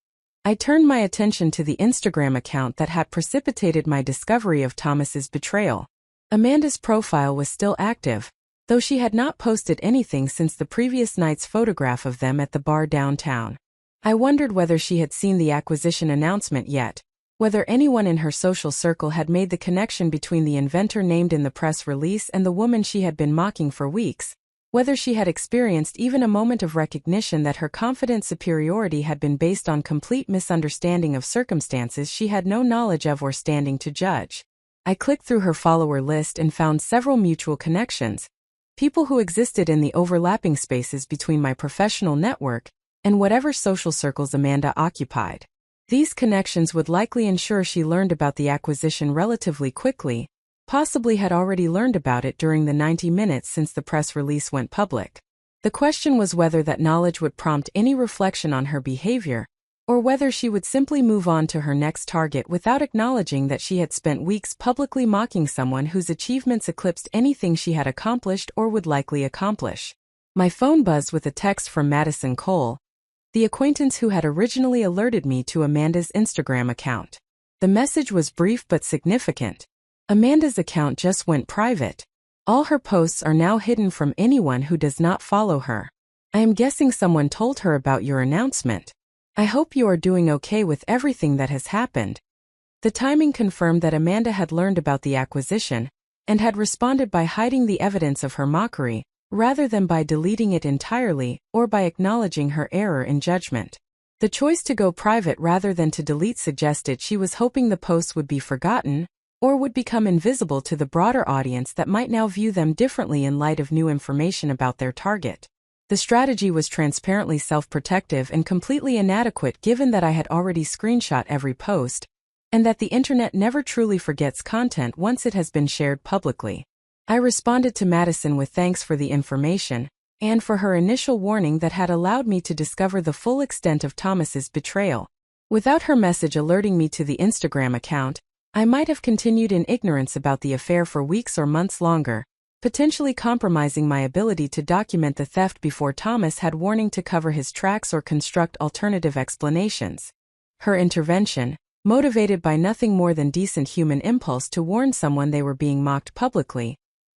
I turned my attention to the Instagram account that had precipitated my discovery of Thomas's betrayal. Amanda's profile was still active, though she had not posted anything since the previous night's photograph of them at the bar downtown. I wondered whether she had seen the acquisition announcement yet, whether anyone in her social circle had made the connection between the inventor named in the press release and the woman she had been mocking for weeks, whether she had experienced even a moment of recognition that her confident superiority had been based on complete misunderstanding of circumstances she had no knowledge of or standing to judge. I clicked through her follower list and found several mutual connections, people who existed in the overlapping spaces between my professional network and whatever social circles Amanda occupied. These connections would likely ensure she learned about the acquisition relatively quickly, possibly had already learned about it during the 90 minutes since the press release went public. The question was whether that knowledge would prompt any reflection on her behavior, or whether she would simply move on to her next target without acknowledging that she had spent weeks publicly mocking someone whose achievements eclipsed anything she had accomplished or would likely accomplish. My phone buzzed with a text from Madison Cole, the acquaintance who had originally alerted me to Amanda's Instagram account. The message was brief but significant. Amanda's account just went private. All her posts are now hidden from anyone who does not follow her. I am guessing someone told her about your announcement. I hope you are doing okay with everything that has happened. The timing confirmed that Amanda had learned about the acquisition and had responded by hiding the evidence of her mockery, rather than by deleting it entirely or by acknowledging her error in judgment. The choice to go private rather than to delete suggested she was hoping the posts would be forgotten or would become invisible to the broader audience that might now view them differently in light of new information about their target. The strategy was transparently self-protective and completely inadequate given that I had already screenshot every post, and that the internet never truly forgets content once it has been shared publicly. I responded to Madison with thanks for the information, and for her initial warning that had allowed me to discover the full extent of Thomas's betrayal. Without her message alerting me to the Instagram account, I might have continued in ignorance about the affair for weeks or months longer, potentially compromising my ability to document the theft before Thomas had warning to cover his tracks or construct alternative explanations. Her intervention, motivated by nothing more than decent human impulse to warn someone they were being mocked publicly,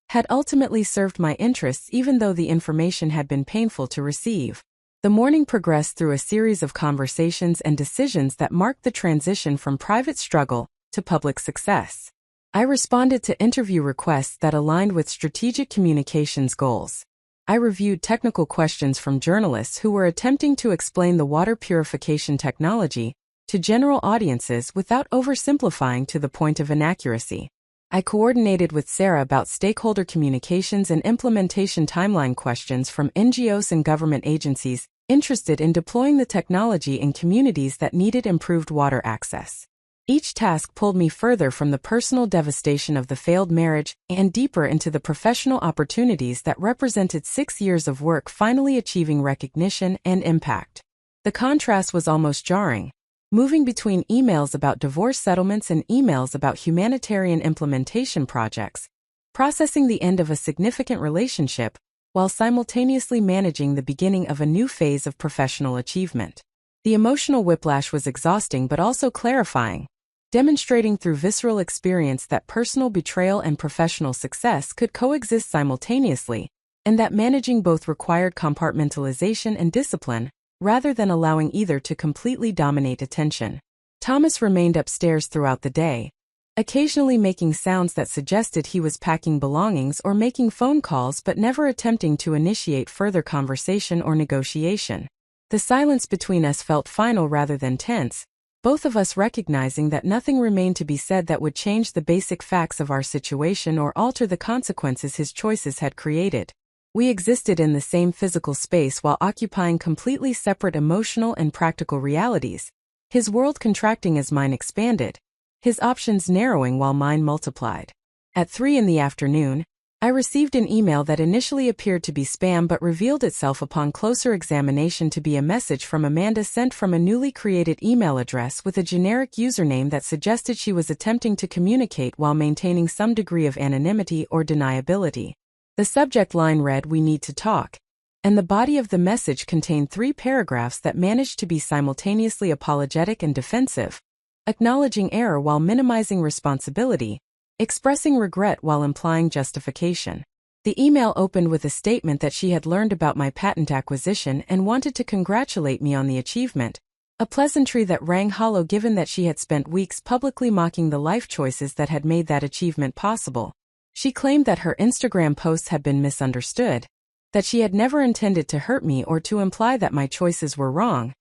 had ultimately served my interests even though the information had been painful to receive. The morning progressed through a series of conversations and decisions that marked the transition from private struggle to public success. I responded to interview requests that aligned with strategic communications goals. I reviewed technical questions from journalists who were attempting to explain the water purification technology to general audiences without oversimplifying to the point of inaccuracy. I coordinated with Sarah about stakeholder communications and implementation timeline questions from NGOs and government agencies interested in deploying the technology in communities that needed improved water access. Each task pulled me further from the personal devastation of the failed marriage and deeper into the professional opportunities that represented 6 years of work finally achieving recognition and impact. The contrast was almost jarring. Moving between emails about divorce settlements and emails about humanitarian implementation projects, processing the end of a significant relationship, while simultaneously managing the beginning of a new phase of professional achievement. The emotional whiplash was exhausting but also clarifying. demonstrating through visceral experience that personal betrayal and professional success could coexist simultaneously, and that managing both required compartmentalization and discipline, rather than allowing either to completely dominate attention. Thomas remained upstairs throughout the day, occasionally making sounds that suggested he was packing belongings or making phone calls but never attempting to initiate further conversation or negotiation. The silence between us felt final rather than tense, both of us recognizing that nothing remained to be said that would change the basic facts of our situation or alter the consequences his choices had created. We existed in the same physical space while occupying completely separate emotional and practical realities, his world contracting as mine expanded, his options narrowing while mine multiplied. At 3 in the afternoon, I received an email that initially appeared to be spam but revealed itself upon closer examination to be a message from Amanda sent from a newly created email address with a generic username that suggested she was attempting to communicate while maintaining some degree of anonymity or deniability. The subject line read, "We need to talk," and the body of the message contained 3 paragraphs that managed to be simultaneously apologetic and defensive, acknowledging error while minimizing responsibility, expressing regret while implying justification. The email opened with a statement that she had learned about my patent acquisition and wanted to congratulate me on the achievement, a pleasantry that rang hollow given that she had spent weeks publicly mocking the life choices that had made that achievement possible. She claimed that her Instagram posts had been misunderstood, that she had never intended to hurt me or to imply that my choices were wrong,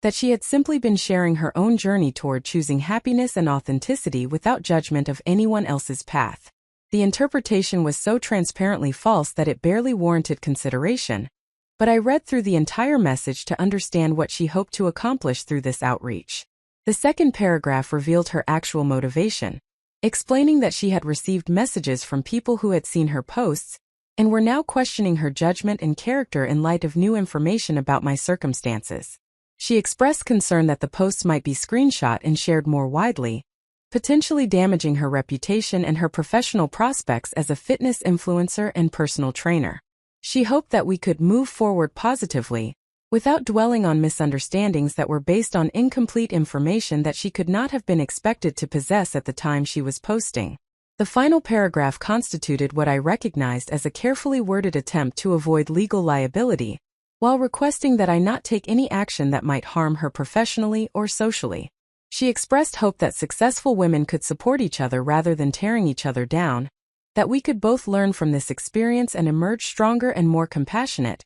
that she had simply been sharing her own journey toward choosing happiness and authenticity without judgment of anyone else's path. The interpretation was so transparently false that it barely warranted consideration, but I read through the entire message to understand what she hoped to accomplish through this outreach. The second paragraph revealed her actual motivation, explaining that she had received messages from people who had seen her posts and were now questioning her judgment and character in light of new information about my circumstances. She expressed concern that the posts might be screenshot and shared more widely, potentially damaging her reputation and her professional prospects as a fitness influencer and personal trainer. She hoped that we could move forward positively, without dwelling on misunderstandings that were based on incomplete information that she could not have been expected to possess at the time she was posting. The final paragraph constituted what I recognized as a carefully worded attempt to avoid legal liability, while requesting that I not take any action that might harm her professionally or socially. She expressed hope that successful women could support each other rather than tearing each other down, that we could both learn from this experience and emerge stronger and more compassionate,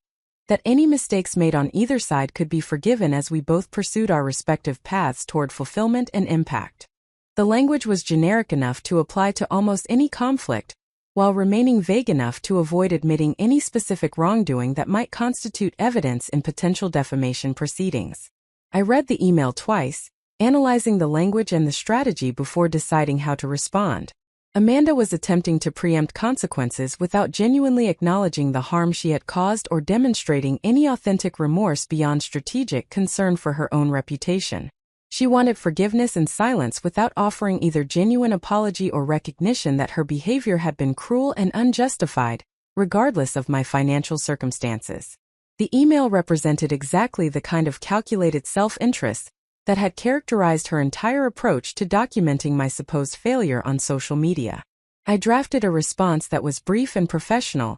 that any mistakes made on either side could be forgiven as we both pursued our respective paths toward fulfillment and impact. The language was generic enough to apply to almost any conflict, while remaining vague enough to avoid admitting any specific wrongdoing that might constitute evidence in potential defamation proceedings. I read the email twice, analyzing the language and the strategy before deciding how to respond. Amanda was attempting to preempt consequences without genuinely acknowledging the harm she had caused or demonstrating any authentic remorse beyond strategic concern for her own reputation. She wanted forgiveness and silence without offering either genuine apology or recognition that her behavior had been cruel and unjustified, regardless of my financial circumstances. The email represented exactly the kind of calculated self-interest that had characterized her entire approach to documenting my supposed failure on social media. I drafted a response that was brief and professional,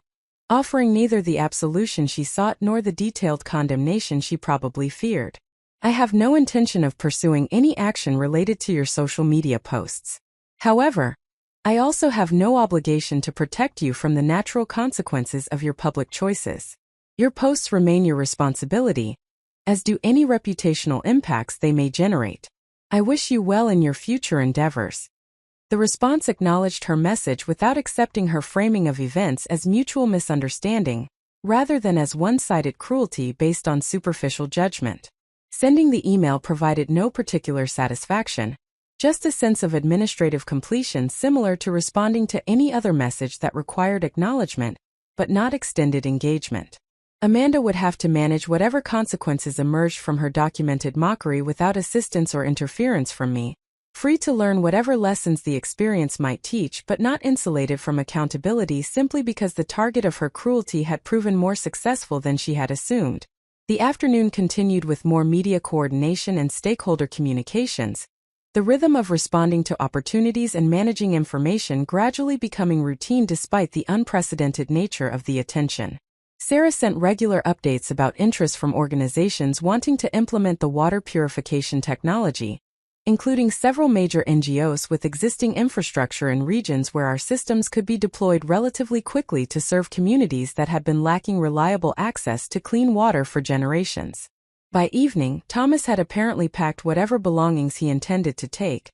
offering neither the absolution she sought nor the detailed condemnation she probably feared. I have no intention of pursuing any action related to your social media posts. However, I also have no obligation to protect you from the natural consequences of your public choices. Your posts remain your responsibility, as do any reputational impacts they may generate. I wish you well in your future endeavors. The response acknowledged her message without accepting her framing of events as mutual misunderstanding, rather than as one-sided cruelty based on superficial judgment. Sending the email provided no particular satisfaction, just a sense of administrative completion similar to responding to any other message that required acknowledgement, but not extended engagement. Amanda would have to manage whatever consequences emerged from her documented mockery without assistance or interference from me, free to learn whatever lessons the experience might teach but not insulated from accountability simply because the target of her cruelty had proven more successful than she had assumed. The afternoon continued with more media coordination and stakeholder communications, the rhythm of responding to opportunities and managing information gradually becoming routine despite the unprecedented nature of the attention. Sarah sent regular updates about interest from organizations wanting to implement the water purification technology, including several major NGOs with existing infrastructure in regions where our systems could be deployed relatively quickly to serve communities that had been lacking reliable access to clean water for generations. By evening, Thomas had apparently packed whatever belongings he intended to take,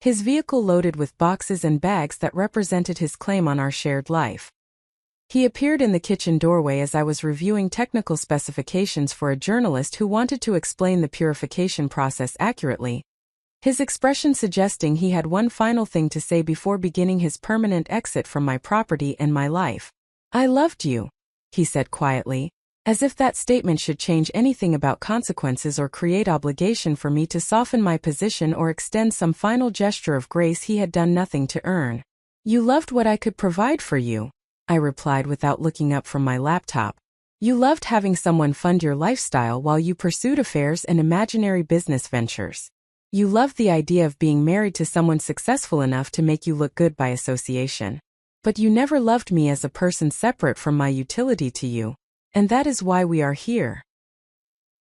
his vehicle loaded with boxes and bags that represented his claim on our shared life. He appeared in the kitchen doorway as I was reviewing technical specifications for a journalist who wanted to explain the purification process accurately, his expression suggesting he had one final thing to say before beginning his permanent exit from my property and my life. "I loved you," he said quietly, as if that statement should change anything about consequences or create obligation for me to soften my position or extend some final gesture of grace he had done nothing to earn. "You loved what I could provide for you," I replied without looking up from my laptop. "You loved having someone fund your lifestyle while you pursued affairs and imaginary business ventures. You loved the idea of being married to someone successful enough to make you look good by association. But you never loved me as a person separate from my utility to you, and that is why we are here."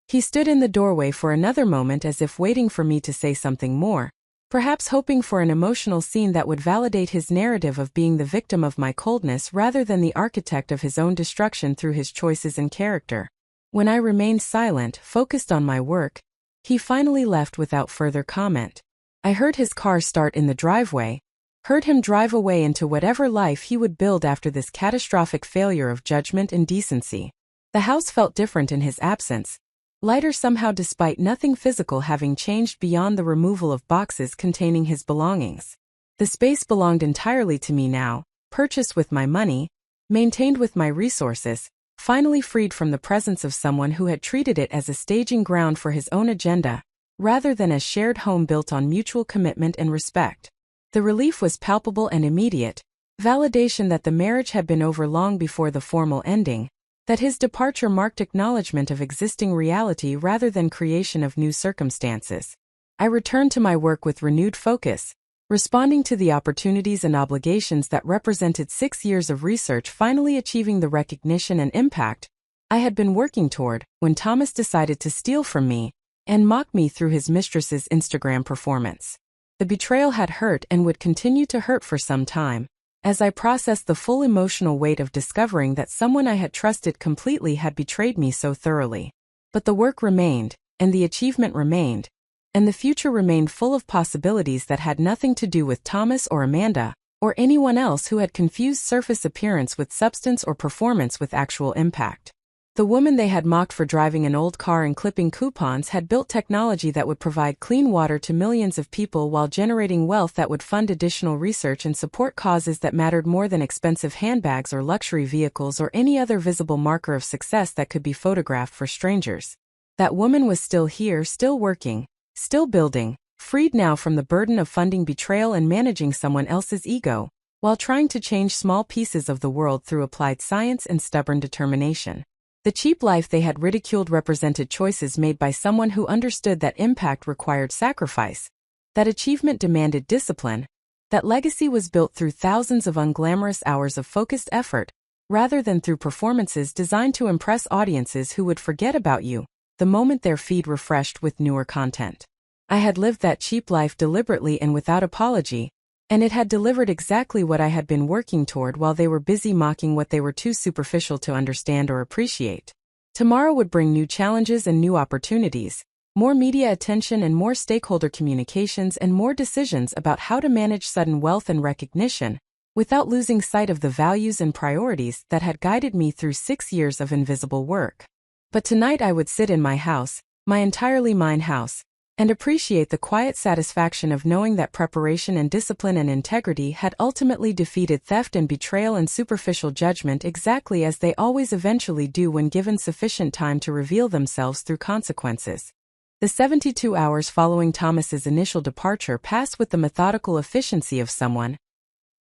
He stood in the doorway for another moment as if waiting for me to say something more, perhaps hoping for an emotional scene that would validate his narrative of being the victim of my coldness rather than the architect of his own destruction through his choices and character. When I remained silent, focused on my work, he finally left without further comment. I heard his car start in the driveway, heard him drive away into whatever life he would build after this catastrophic failure of judgment and decency. The house felt different in his absence, lighter somehow despite nothing physical having changed beyond the removal of boxes containing his belongings. The space belonged entirely to me now, purchased with my money, maintained with my resources, finally freed from the presence of someone who had treated it as a staging ground for his own agenda, rather than a shared home built on mutual commitment and respect. The relief was palpable and immediate, validation that the marriage had been over long before the formal ending, that his departure marked acknowledgement of existing reality rather than creation of new circumstances. I returned to my work with renewed focus, responding to the opportunities and obligations that represented 6 years of research finally achieving the recognition and impact I had been working toward when Thomas decided to steal from me and mock me through his mistress's Instagram performance. The betrayal had hurt and would continue to hurt for some time, as I processed the full emotional weight of discovering that someone I had trusted completely had betrayed me so thoroughly. But the work remained, and the achievement remained, and the future remained full of possibilities that had nothing to do with Thomas or Amanda, or anyone else who had confused surface appearance with substance or performance with actual impact. The woman they had mocked for driving an old car and clipping coupons had built technology that would provide clean water to millions of people while generating wealth that would fund additional research and support causes that mattered more than expensive handbags or luxury vehicles or any other visible marker of success that could be photographed for strangers. That woman was still here, still working, still building, freed now from the burden of funding betrayal and managing someone else's ego, while trying to change small pieces of the world through applied science and stubborn determination. The cheap life they had ridiculed represented choices made by someone who understood that impact required sacrifice, that achievement demanded discipline, that legacy was built through thousands of unglamorous hours of focused effort, rather than through performances designed to impress audiences who would forget about you the moment their feed refreshed with newer content. I had lived that cheap life deliberately and without apology, and it had delivered exactly what I had been working toward while they were busy mocking what they were too superficial to understand or appreciate. Tomorrow would bring new challenges and new opportunities, more media attention and more stakeholder communications and more decisions about how to manage sudden wealth and recognition, without losing sight of the values and priorities that had guided me through 6 years of invisible work. But tonight I would sit in my house, my entirely mine house, and appreciate the quiet satisfaction of knowing that preparation and discipline and integrity had ultimately defeated theft and betrayal and superficial judgment exactly as they always eventually do when given sufficient time to reveal themselves through consequences. The 72 hours following Thomas's initial departure passed with the methodical efficiency of someone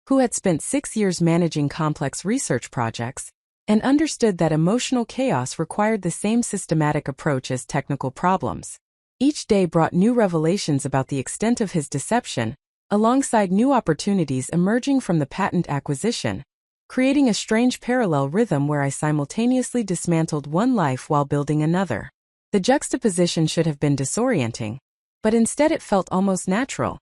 who had spent 6 years managing complex research projects and understood that emotional chaos required the same systematic approach as technical problems. Each day brought new revelations about the extent of his deception, alongside new opportunities emerging from the patent acquisition, creating a strange parallel rhythm where I simultaneously dismantled one life while building another. The juxtaposition should have been disorienting, but instead it felt almost natural,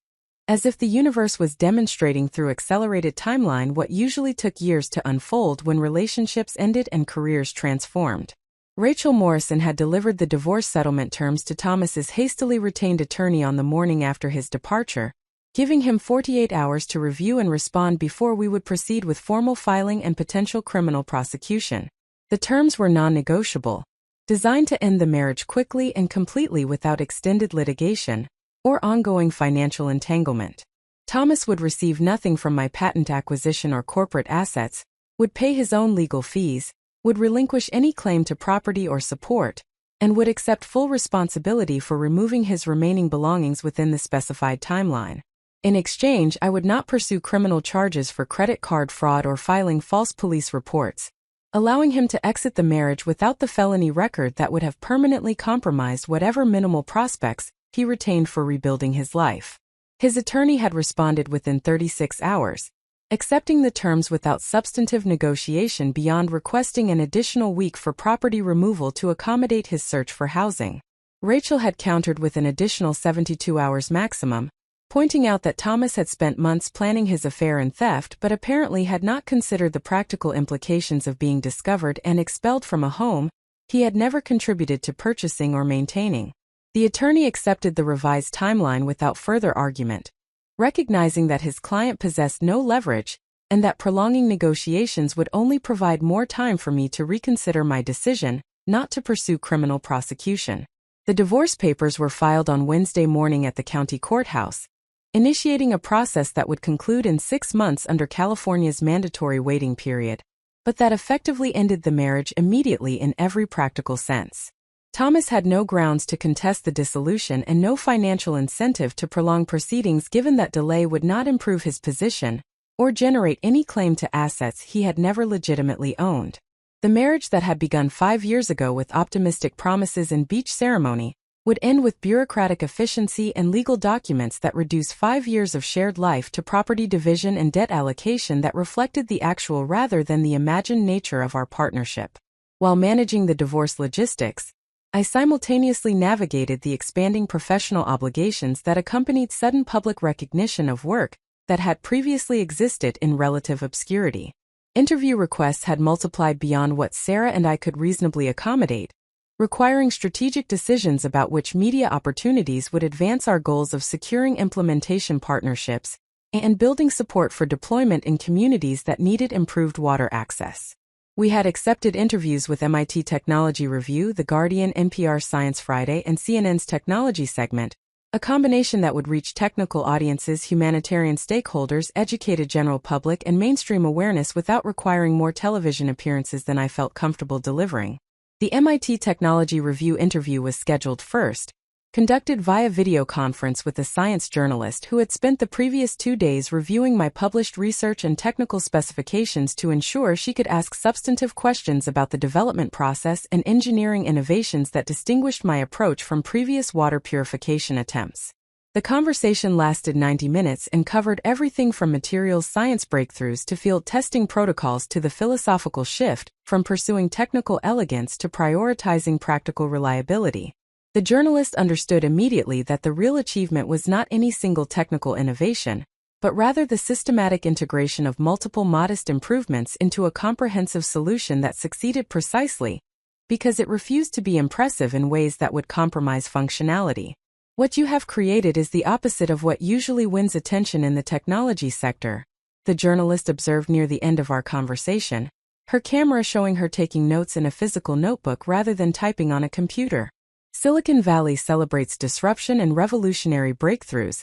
as if the universe was demonstrating through accelerated timeline what usually took years to unfold when relationships ended and careers transformed. Rachel Morrison had delivered the divorce settlement terms to Thomas's hastily retained attorney on the morning after his departure, giving him 48 hours to review and respond before we would proceed with formal filing and potential criminal prosecution. The terms were non-negotiable, designed to end the marriage quickly and completely without extended litigation or ongoing financial entanglement. Thomas would receive nothing from my patent acquisition or corporate assets, would pay his own legal fees, would relinquish any claim to property or support, and would accept full responsibility for removing his remaining belongings within the specified timeline. In exchange, I would not pursue criminal charges for credit card fraud or filing false police reports, allowing him to exit the marriage without the felony record that would have permanently compromised whatever minimal prospects he retained for rebuilding his life. His attorney had responded within 36 hours, accepting the terms without substantive negotiation beyond requesting an additional week for property removal to accommodate his search for housing. Rachel had countered with an additional 72 hours maximum, pointing out that Thomas had spent months planning his affair and theft but apparently had not considered the practical implications of being discovered and expelled from a home he had never contributed to purchasing or maintaining. The attorney accepted the revised timeline without further argument, recognizing that his client possessed no leverage and that prolonging negotiations would only provide more time for me to reconsider my decision not to pursue criminal prosecution. The divorce papers were filed on Wednesday morning at the county courthouse, initiating a process that would conclude in 6 months under California's mandatory waiting period, but that effectively ended the marriage immediately in every practical sense. Thomas had no grounds to contest the dissolution and no financial incentive to prolong proceedings given that delay would not improve his position or generate any claim to assets he had never legitimately owned. The marriage that had begun 5 years ago with optimistic promises and beach ceremony would end with bureaucratic efficiency and legal documents that reduce 5 years of shared life to property division and debt allocation that reflected the actual rather than the imagined nature of our partnership. While managing the divorce logistics, I simultaneously navigated the expanding professional obligations that accompanied sudden public recognition of work that had previously existed in relative obscurity. Interview requests had multiplied beyond what Sarah and I could reasonably accommodate, requiring strategic decisions about which media opportunities would advance our goals of securing implementation partnerships and building support for deployment in communities that needed improved water access. We had accepted interviews with MIT Technology Review, The Guardian, NPR Science Friday, and CNN's Technology segment, a combination that would reach technical audiences, humanitarian stakeholders, educated general public, and mainstream awareness without requiring more television appearances than I felt comfortable delivering. The MIT Technology Review interview was scheduled first, conducted via video conference with a science journalist who had spent the previous 2 days reviewing my published research and technical specifications to ensure she could ask substantive questions about the development process and engineering innovations that distinguished my approach from previous water purification attempts. The conversation lasted 90 minutes and covered everything from materials science breakthroughs to field testing protocols to the philosophical shift from pursuing technical elegance to prioritizing practical reliability. The journalist understood immediately that the real achievement was not any single technical innovation, but rather the systematic integration of multiple modest improvements into a comprehensive solution that succeeded precisely because it refused to be impressive in ways that would compromise functionality. What you have created is the opposite of what usually wins attention in the technology sector, the journalist observed near the end of our conversation, her camera showing her taking notes in a physical notebook rather than typing on a computer. Silicon Valley celebrates disruption and revolutionary breakthroughs,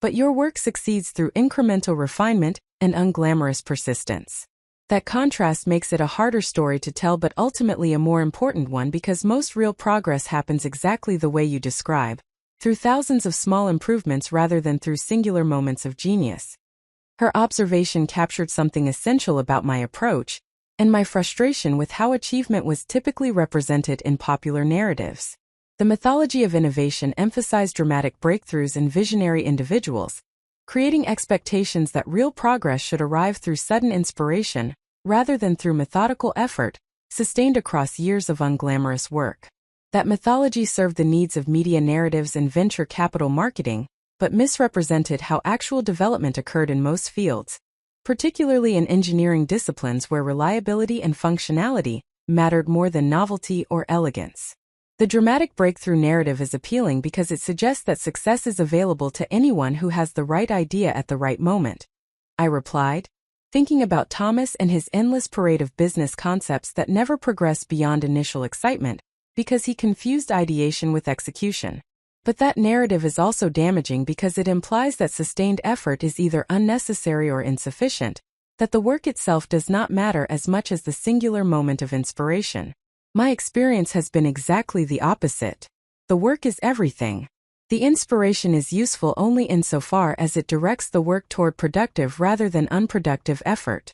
but your work succeeds through incremental refinement and unglamorous persistence. That contrast makes it a harder story to tell but ultimately a more important one because most real progress happens exactly the way you describe, through thousands of small improvements rather than through singular moments of genius. Her observation captured something essential about my approach and my frustration with how achievement was typically represented in popular narratives. The mythology of innovation emphasized dramatic breakthroughs and visionary individuals, creating expectations that real progress should arrive through sudden inspiration, rather than through methodical effort, sustained across years of unglamorous work. That mythology served the needs of media narratives and venture capital marketing, but misrepresented how actual development occurred in most fields, particularly in engineering disciplines where reliability and functionality mattered more than novelty or elegance. The dramatic breakthrough narrative is appealing because it suggests that success is available to anyone who has the right idea at the right moment, I replied, thinking about Thomas and his endless parade of business concepts that never progressed beyond initial excitement, because he confused ideation with execution. But that narrative is also damaging because it implies that sustained effort is either unnecessary or insufficient, that the work itself does not matter as much as the singular moment of inspiration. My experience has been exactly the opposite. The work is everything. The inspiration is useful only insofar as it directs the work toward productive rather than unproductive effort.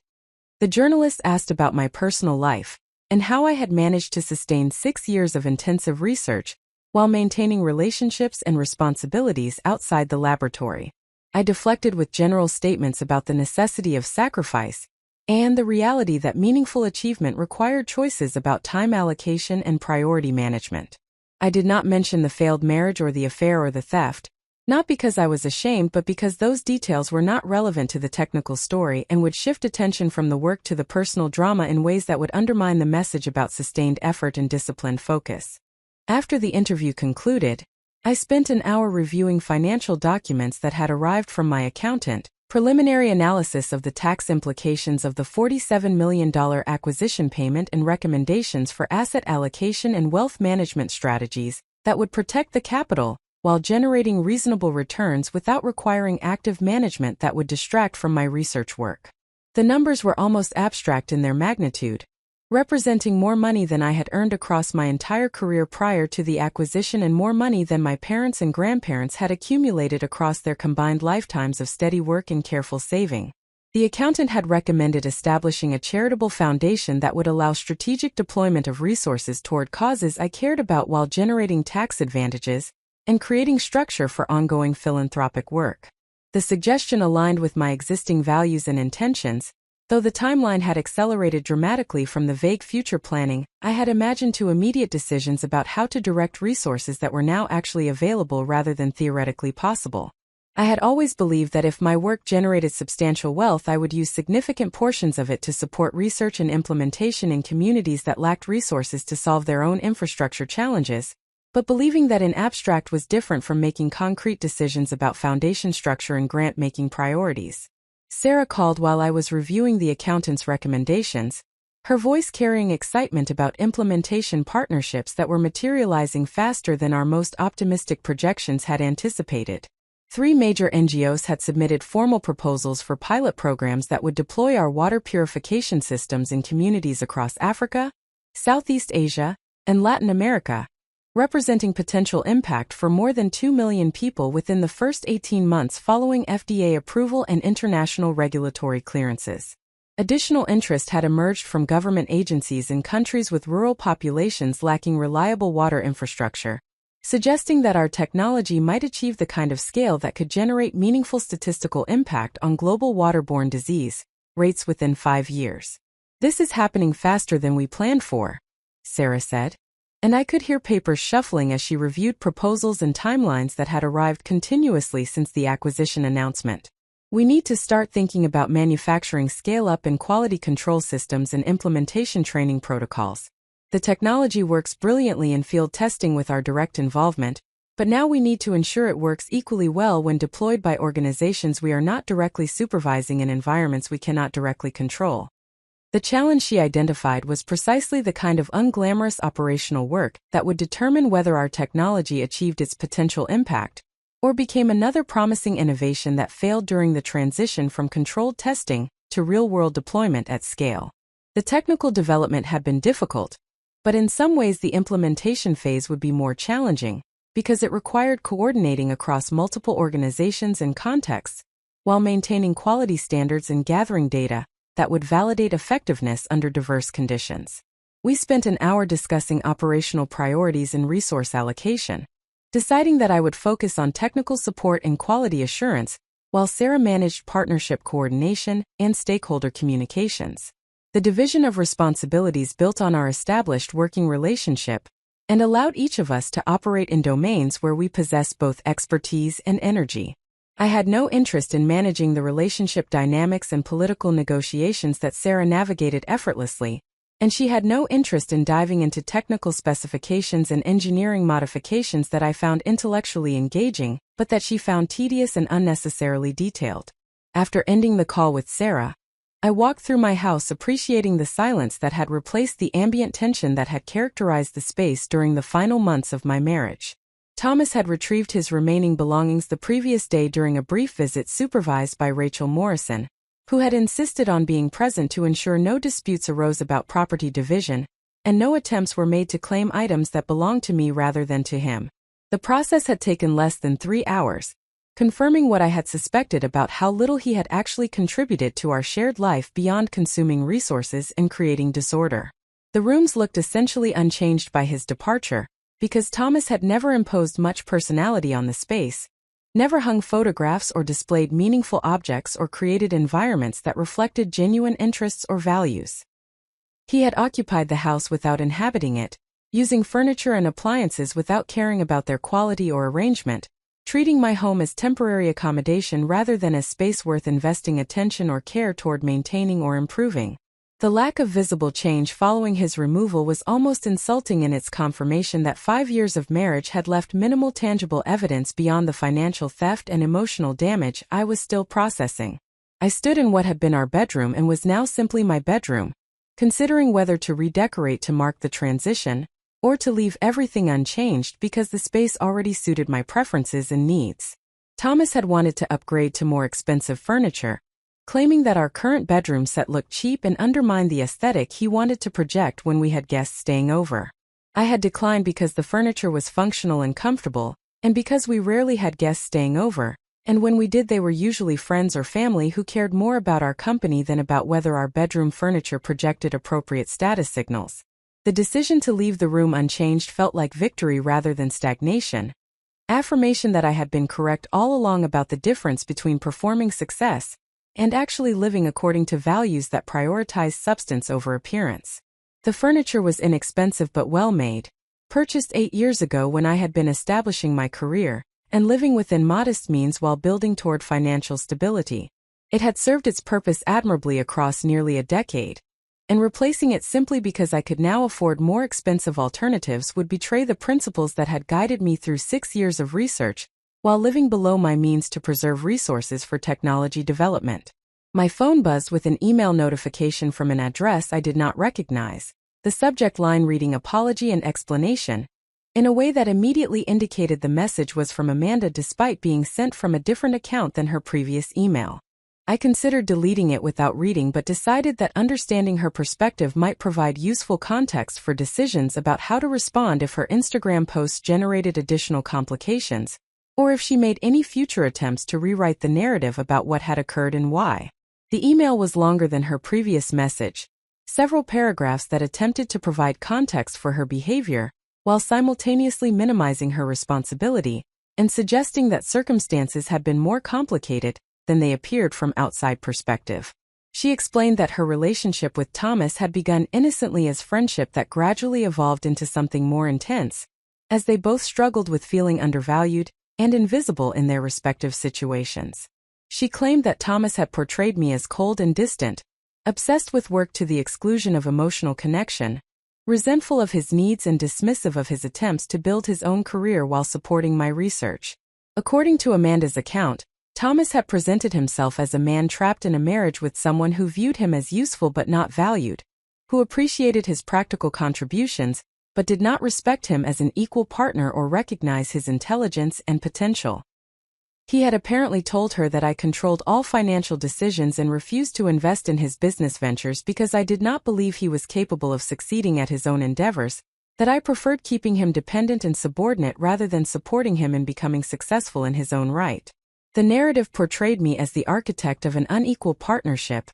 The journalist asked about my personal life, and how I had managed to sustain 6 years of intensive research while maintaining relationships and responsibilities outside the laboratory. I deflected with general statements about the necessity of sacrifice and the reality that meaningful achievement required choices about time allocation and priority management. I did not mention the failed marriage or the affair or the theft, not because I was ashamed but because those details were not relevant to the technical story and would shift attention from the work to the personal drama in ways that would undermine the message about sustained effort and disciplined focus. After the interview concluded, I spent an hour reviewing financial documents that had arrived from my accountant, preliminary analysis of the tax implications of the $47 million acquisition payment and recommendations for asset allocation and wealth management strategies that would protect the capital while generating reasonable returns without requiring active management that would distract from my research work. The numbers were almost abstract in their magnitude, representing more money than I had earned across my entire career prior to the acquisition and more money than my parents and grandparents had accumulated across their combined lifetimes of steady work and careful saving. The accountant had recommended establishing a charitable foundation that would allow strategic deployment of resources toward causes I cared about while generating tax advantages and creating structure for ongoing philanthropic work. The suggestion aligned with my existing values and intentions, though the timeline had accelerated dramatically from the vague future planning I had imagined to immediate decisions about how to direct resources that were now actually available rather than theoretically possible. I had always believed that if my work generated substantial wealth, I would use significant portions of it to support research and implementation in communities that lacked resources to solve their own infrastructure challenges, but believing that in abstract was different from making concrete decisions about foundation structure and grant-making priorities. Sarah called while I was reviewing the accountant's recommendations, her voice carrying excitement about implementation partnerships that were materializing faster than our most optimistic projections had anticipated. 3 major NGOs had submitted formal proposals for pilot programs that would deploy our water purification systems in communities across Africa, Southeast Asia, and Latin America, representing potential impact for more than 2 million people within the first 18 months following FDA approval and international regulatory clearances. Additional interest had emerged from government agencies in countries with rural populations lacking reliable water infrastructure, suggesting that our technology might achieve the kind of scale that could generate meaningful statistical impact on global waterborne disease rates within 5 years. "This is happening faster than we planned for," Sarah said. And I could hear papers shuffling as she reviewed proposals and timelines that had arrived continuously since the acquisition announcement. "We need to start thinking about manufacturing scale-up and quality control systems and implementation training protocols. The technology works brilliantly in field testing with our direct involvement, but now we need to ensure it works equally well when deployed by organizations we are not directly supervising in environments we cannot directly control." The challenge she identified was precisely the kind of unglamorous operational work that would determine whether our technology achieved its potential impact, or became another promising innovation that failed during the transition from controlled testing to real-world deployment at scale. The technical development had been difficult, but in some ways the implementation phase would be more challenging, because it required coordinating across multiple organizations and contexts, while maintaining quality standards and gathering data that would validate effectiveness under diverse conditions. We spent an hour discussing operational priorities and resource allocation, deciding that I would focus on technical support and quality assurance, while Sarah managed partnership coordination and stakeholder communications. The division of responsibilities built on our established working relationship and allowed each of us to operate in domains where we possess both expertise and energy. I had no interest in managing the relationship dynamics and political negotiations that Sarah navigated effortlessly, and she had no interest in diving into technical specifications and engineering modifications that I found intellectually engaging, but that she found tedious and unnecessarily detailed. After ending the call with Sarah, I walked through my house appreciating the silence that had replaced the ambient tension that had characterized the space during the final months of my marriage. Thomas had retrieved his remaining belongings the previous day during a brief visit supervised by Rachel Morrison, who had insisted on being present to ensure no disputes arose about property division, and no attempts were made to claim items that belonged to me rather than to him. The process had taken less than 3 hours, confirming what I had suspected about how little he had actually contributed to our shared life beyond consuming resources and creating disorder. The rooms looked essentially unchanged by his departure, because Thomas had never imposed much personality on the space, never hung photographs or displayed meaningful objects or created environments that reflected genuine interests or values. He had occupied the house without inhabiting it, using furniture and appliances without caring about their quality or arrangement, treating my home as temporary accommodation rather than as space worth investing attention or care toward maintaining or improving. The lack of visible change following his removal was almost insulting in its confirmation that 5 years of marriage had left minimal tangible evidence beyond the financial theft and emotional damage I was still processing. I stood in what had been our bedroom and was now simply my bedroom, considering whether to redecorate to mark the transition, or to leave everything unchanged because the space already suited my preferences and needs. Thomas had wanted to upgrade to more expensive furniture, claiming that our current bedroom set looked cheap and undermined the aesthetic he wanted to project when we had guests staying over. I had declined because the furniture was functional and comfortable, and because we rarely had guests staying over, and when we did they were usually friends or family who cared more about our company than about whether our bedroom furniture projected appropriate status signals. The decision to leave the room unchanged felt like victory rather than stagnation, affirmation that I had been correct all along about the difference between performing success and actually living according to values that prioritize substance over appearance. The furniture was inexpensive but well-made, purchased 8 years ago when I had been establishing my career and living within modest means while building toward financial stability. It had served its purpose admirably across nearly a decade, and replacing it simply because I could now afford more expensive alternatives would betray the principles that had guided me through 6 years of research, while living below my means to preserve resources for technology development. My phone buzzed with an email notification from an address I did not recognize, the subject line reading apology and explanation, in a way that immediately indicated the message was from Amanda despite being sent from a different account than her previous email. I considered deleting it without reading but decided that understanding her perspective might provide useful context for decisions about how to respond if her Instagram posts generated additional complications, or if she made any future attempts to rewrite the narrative about what had occurred and why. The email was longer than her previous message, several paragraphs that attempted to provide context for her behavior, while simultaneously minimizing her responsibility, and suggesting that circumstances had been more complicated than they appeared from outside perspective. She explained that her relationship with Thomas had begun innocently as friendship that gradually evolved into something more intense, as they both struggled with feeling undervalued and invisible in their respective situations. She claimed that Thomas had portrayed me as cold and distant, obsessed with work to the exclusion of emotional connection, resentful of his needs and dismissive of his attempts to build his own career while supporting my research. According to Amanda's account, Thomas had presented himself as a man trapped in a marriage with someone who viewed him as useful but not valued, who appreciated his practical contributions but did not respect him as an equal partner or recognize his intelligence and potential. He had apparently told her that I controlled all financial decisions and refused to invest in his business ventures because I did not believe he was capable of succeeding at his own endeavors, that I preferred keeping him dependent and subordinate rather than supporting him in becoming successful in his own right. The narrative portrayed me as the architect of an unequal partnership,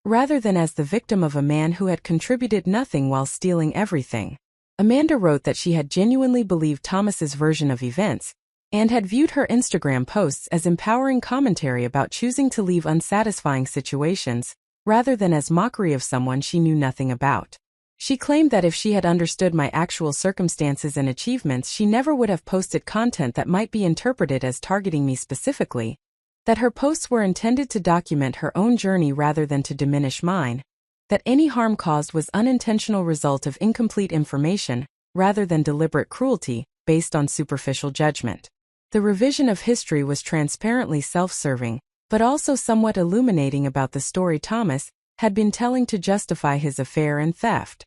rather than as the victim of a man who had contributed nothing while stealing everything. Amanda wrote that she had genuinely believed Thomas's version of events, and had viewed her Instagram posts as empowering commentary about choosing to leave unsatisfying situations, rather than as mockery of someone she knew nothing about. She claimed that if she had understood my actual circumstances and achievements, she never would have posted content that might be interpreted as targeting me specifically, that her posts were intended to document her own journey rather than to diminish mine, that any harm caused was unintentional result of incomplete information, rather than deliberate cruelty, based on superficial judgment. The revision of history was transparently self-serving, but also somewhat illuminating about the story Thomas had been telling to justify his affair and theft.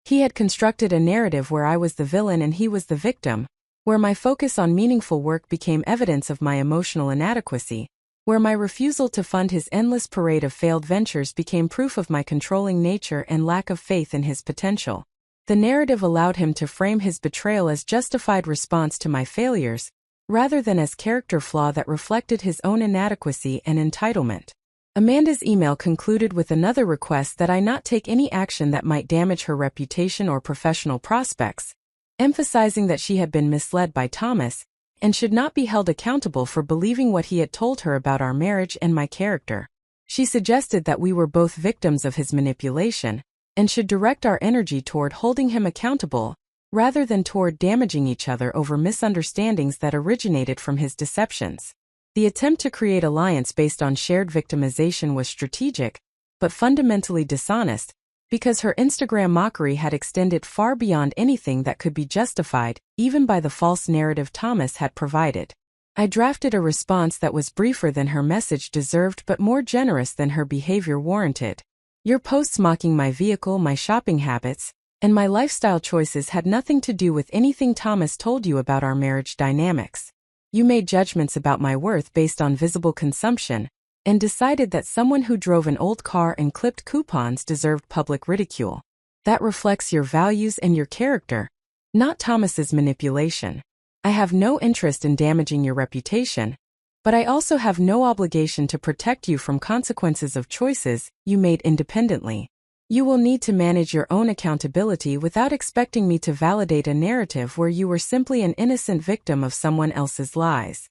He had constructed a narrative where I was the villain and he was the victim, where my focus on meaningful work became evidence of my emotional inadequacy, where my refusal to fund his endless parade of failed ventures became proof of my controlling nature and lack of faith in his potential. The narrative allowed him to frame his betrayal as justified response to my failures, rather than as character flaw that reflected his own inadequacy and entitlement. Amanda's email concluded with another request that I not take any action that might damage her reputation or professional prospects, emphasizing that she had been misled by Thomas, and should not be held accountable for believing what he had told her about our marriage and my character. She suggested that we were both victims of his manipulation, and should direct our energy toward holding him accountable, rather than toward damaging each other over misunderstandings that originated from his deceptions. The attempt to create alliance based on shared victimization was strategic, but fundamentally dishonest, because her Instagram mockery had extended far beyond anything that could be justified, even by the false narrative Thomas had provided. I drafted a response that was briefer than her message deserved but more generous than her behavior warranted. Your posts mocking my vehicle, my shopping habits, and my lifestyle choices had nothing to do with anything Thomas told you about our marriage dynamics. You made judgments about my worth based on visible consumption, and decided that someone who drove an old car and clipped coupons deserved public ridicule. That reflects your values and your character, not Thomas's manipulation. I have no interest in damaging your reputation, but I also have no obligation to protect you from consequences of choices you made independently. You will need to manage your own accountability without expecting me to validate a narrative where you were simply an innocent victim of someone else's lies.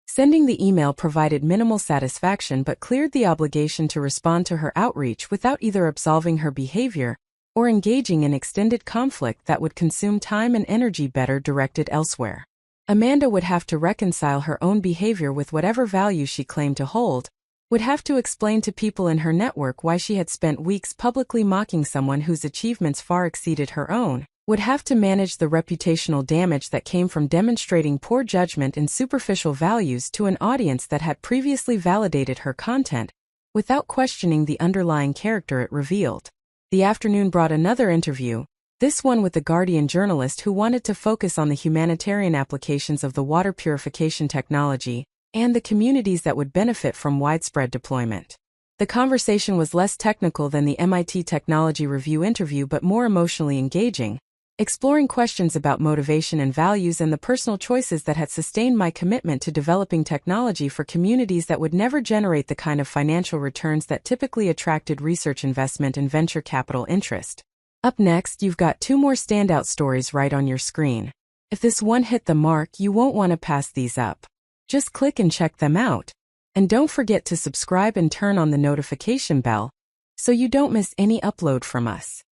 Sending the email provided minimal satisfaction but cleared the obligation to respond to her outreach without either absolving her behavior or engaging in extended conflict that would consume time and energy better directed elsewhere. Amanda would have to reconcile her own behavior with whatever value she claimed to hold, would have to explain to people in her network why she had spent weeks publicly mocking someone whose achievements far exceeded her own, would have to manage the reputational damage that came from demonstrating poor judgment and superficial values to an audience that had previously validated her content, without questioning the underlying character it revealed. The afternoon brought another interview, this one with the Guardian journalist who wanted to focus on the humanitarian applications of the water purification technology, and the communities that would benefit from widespread deployment. The conversation was less technical than the MIT Technology Review interview but more emotionally engaging, exploring questions about motivation and values and the personal choices that had sustained my commitment to developing technology for communities that would never generate the kind of financial returns that typically attracted research investment and venture capital interest. Up next, you've got two more standout stories right on your screen. If this one hit the mark, you won't want to pass these up. Just click and check them out. And don't forget to subscribe and turn on the notification bell so you don't miss any upload from us.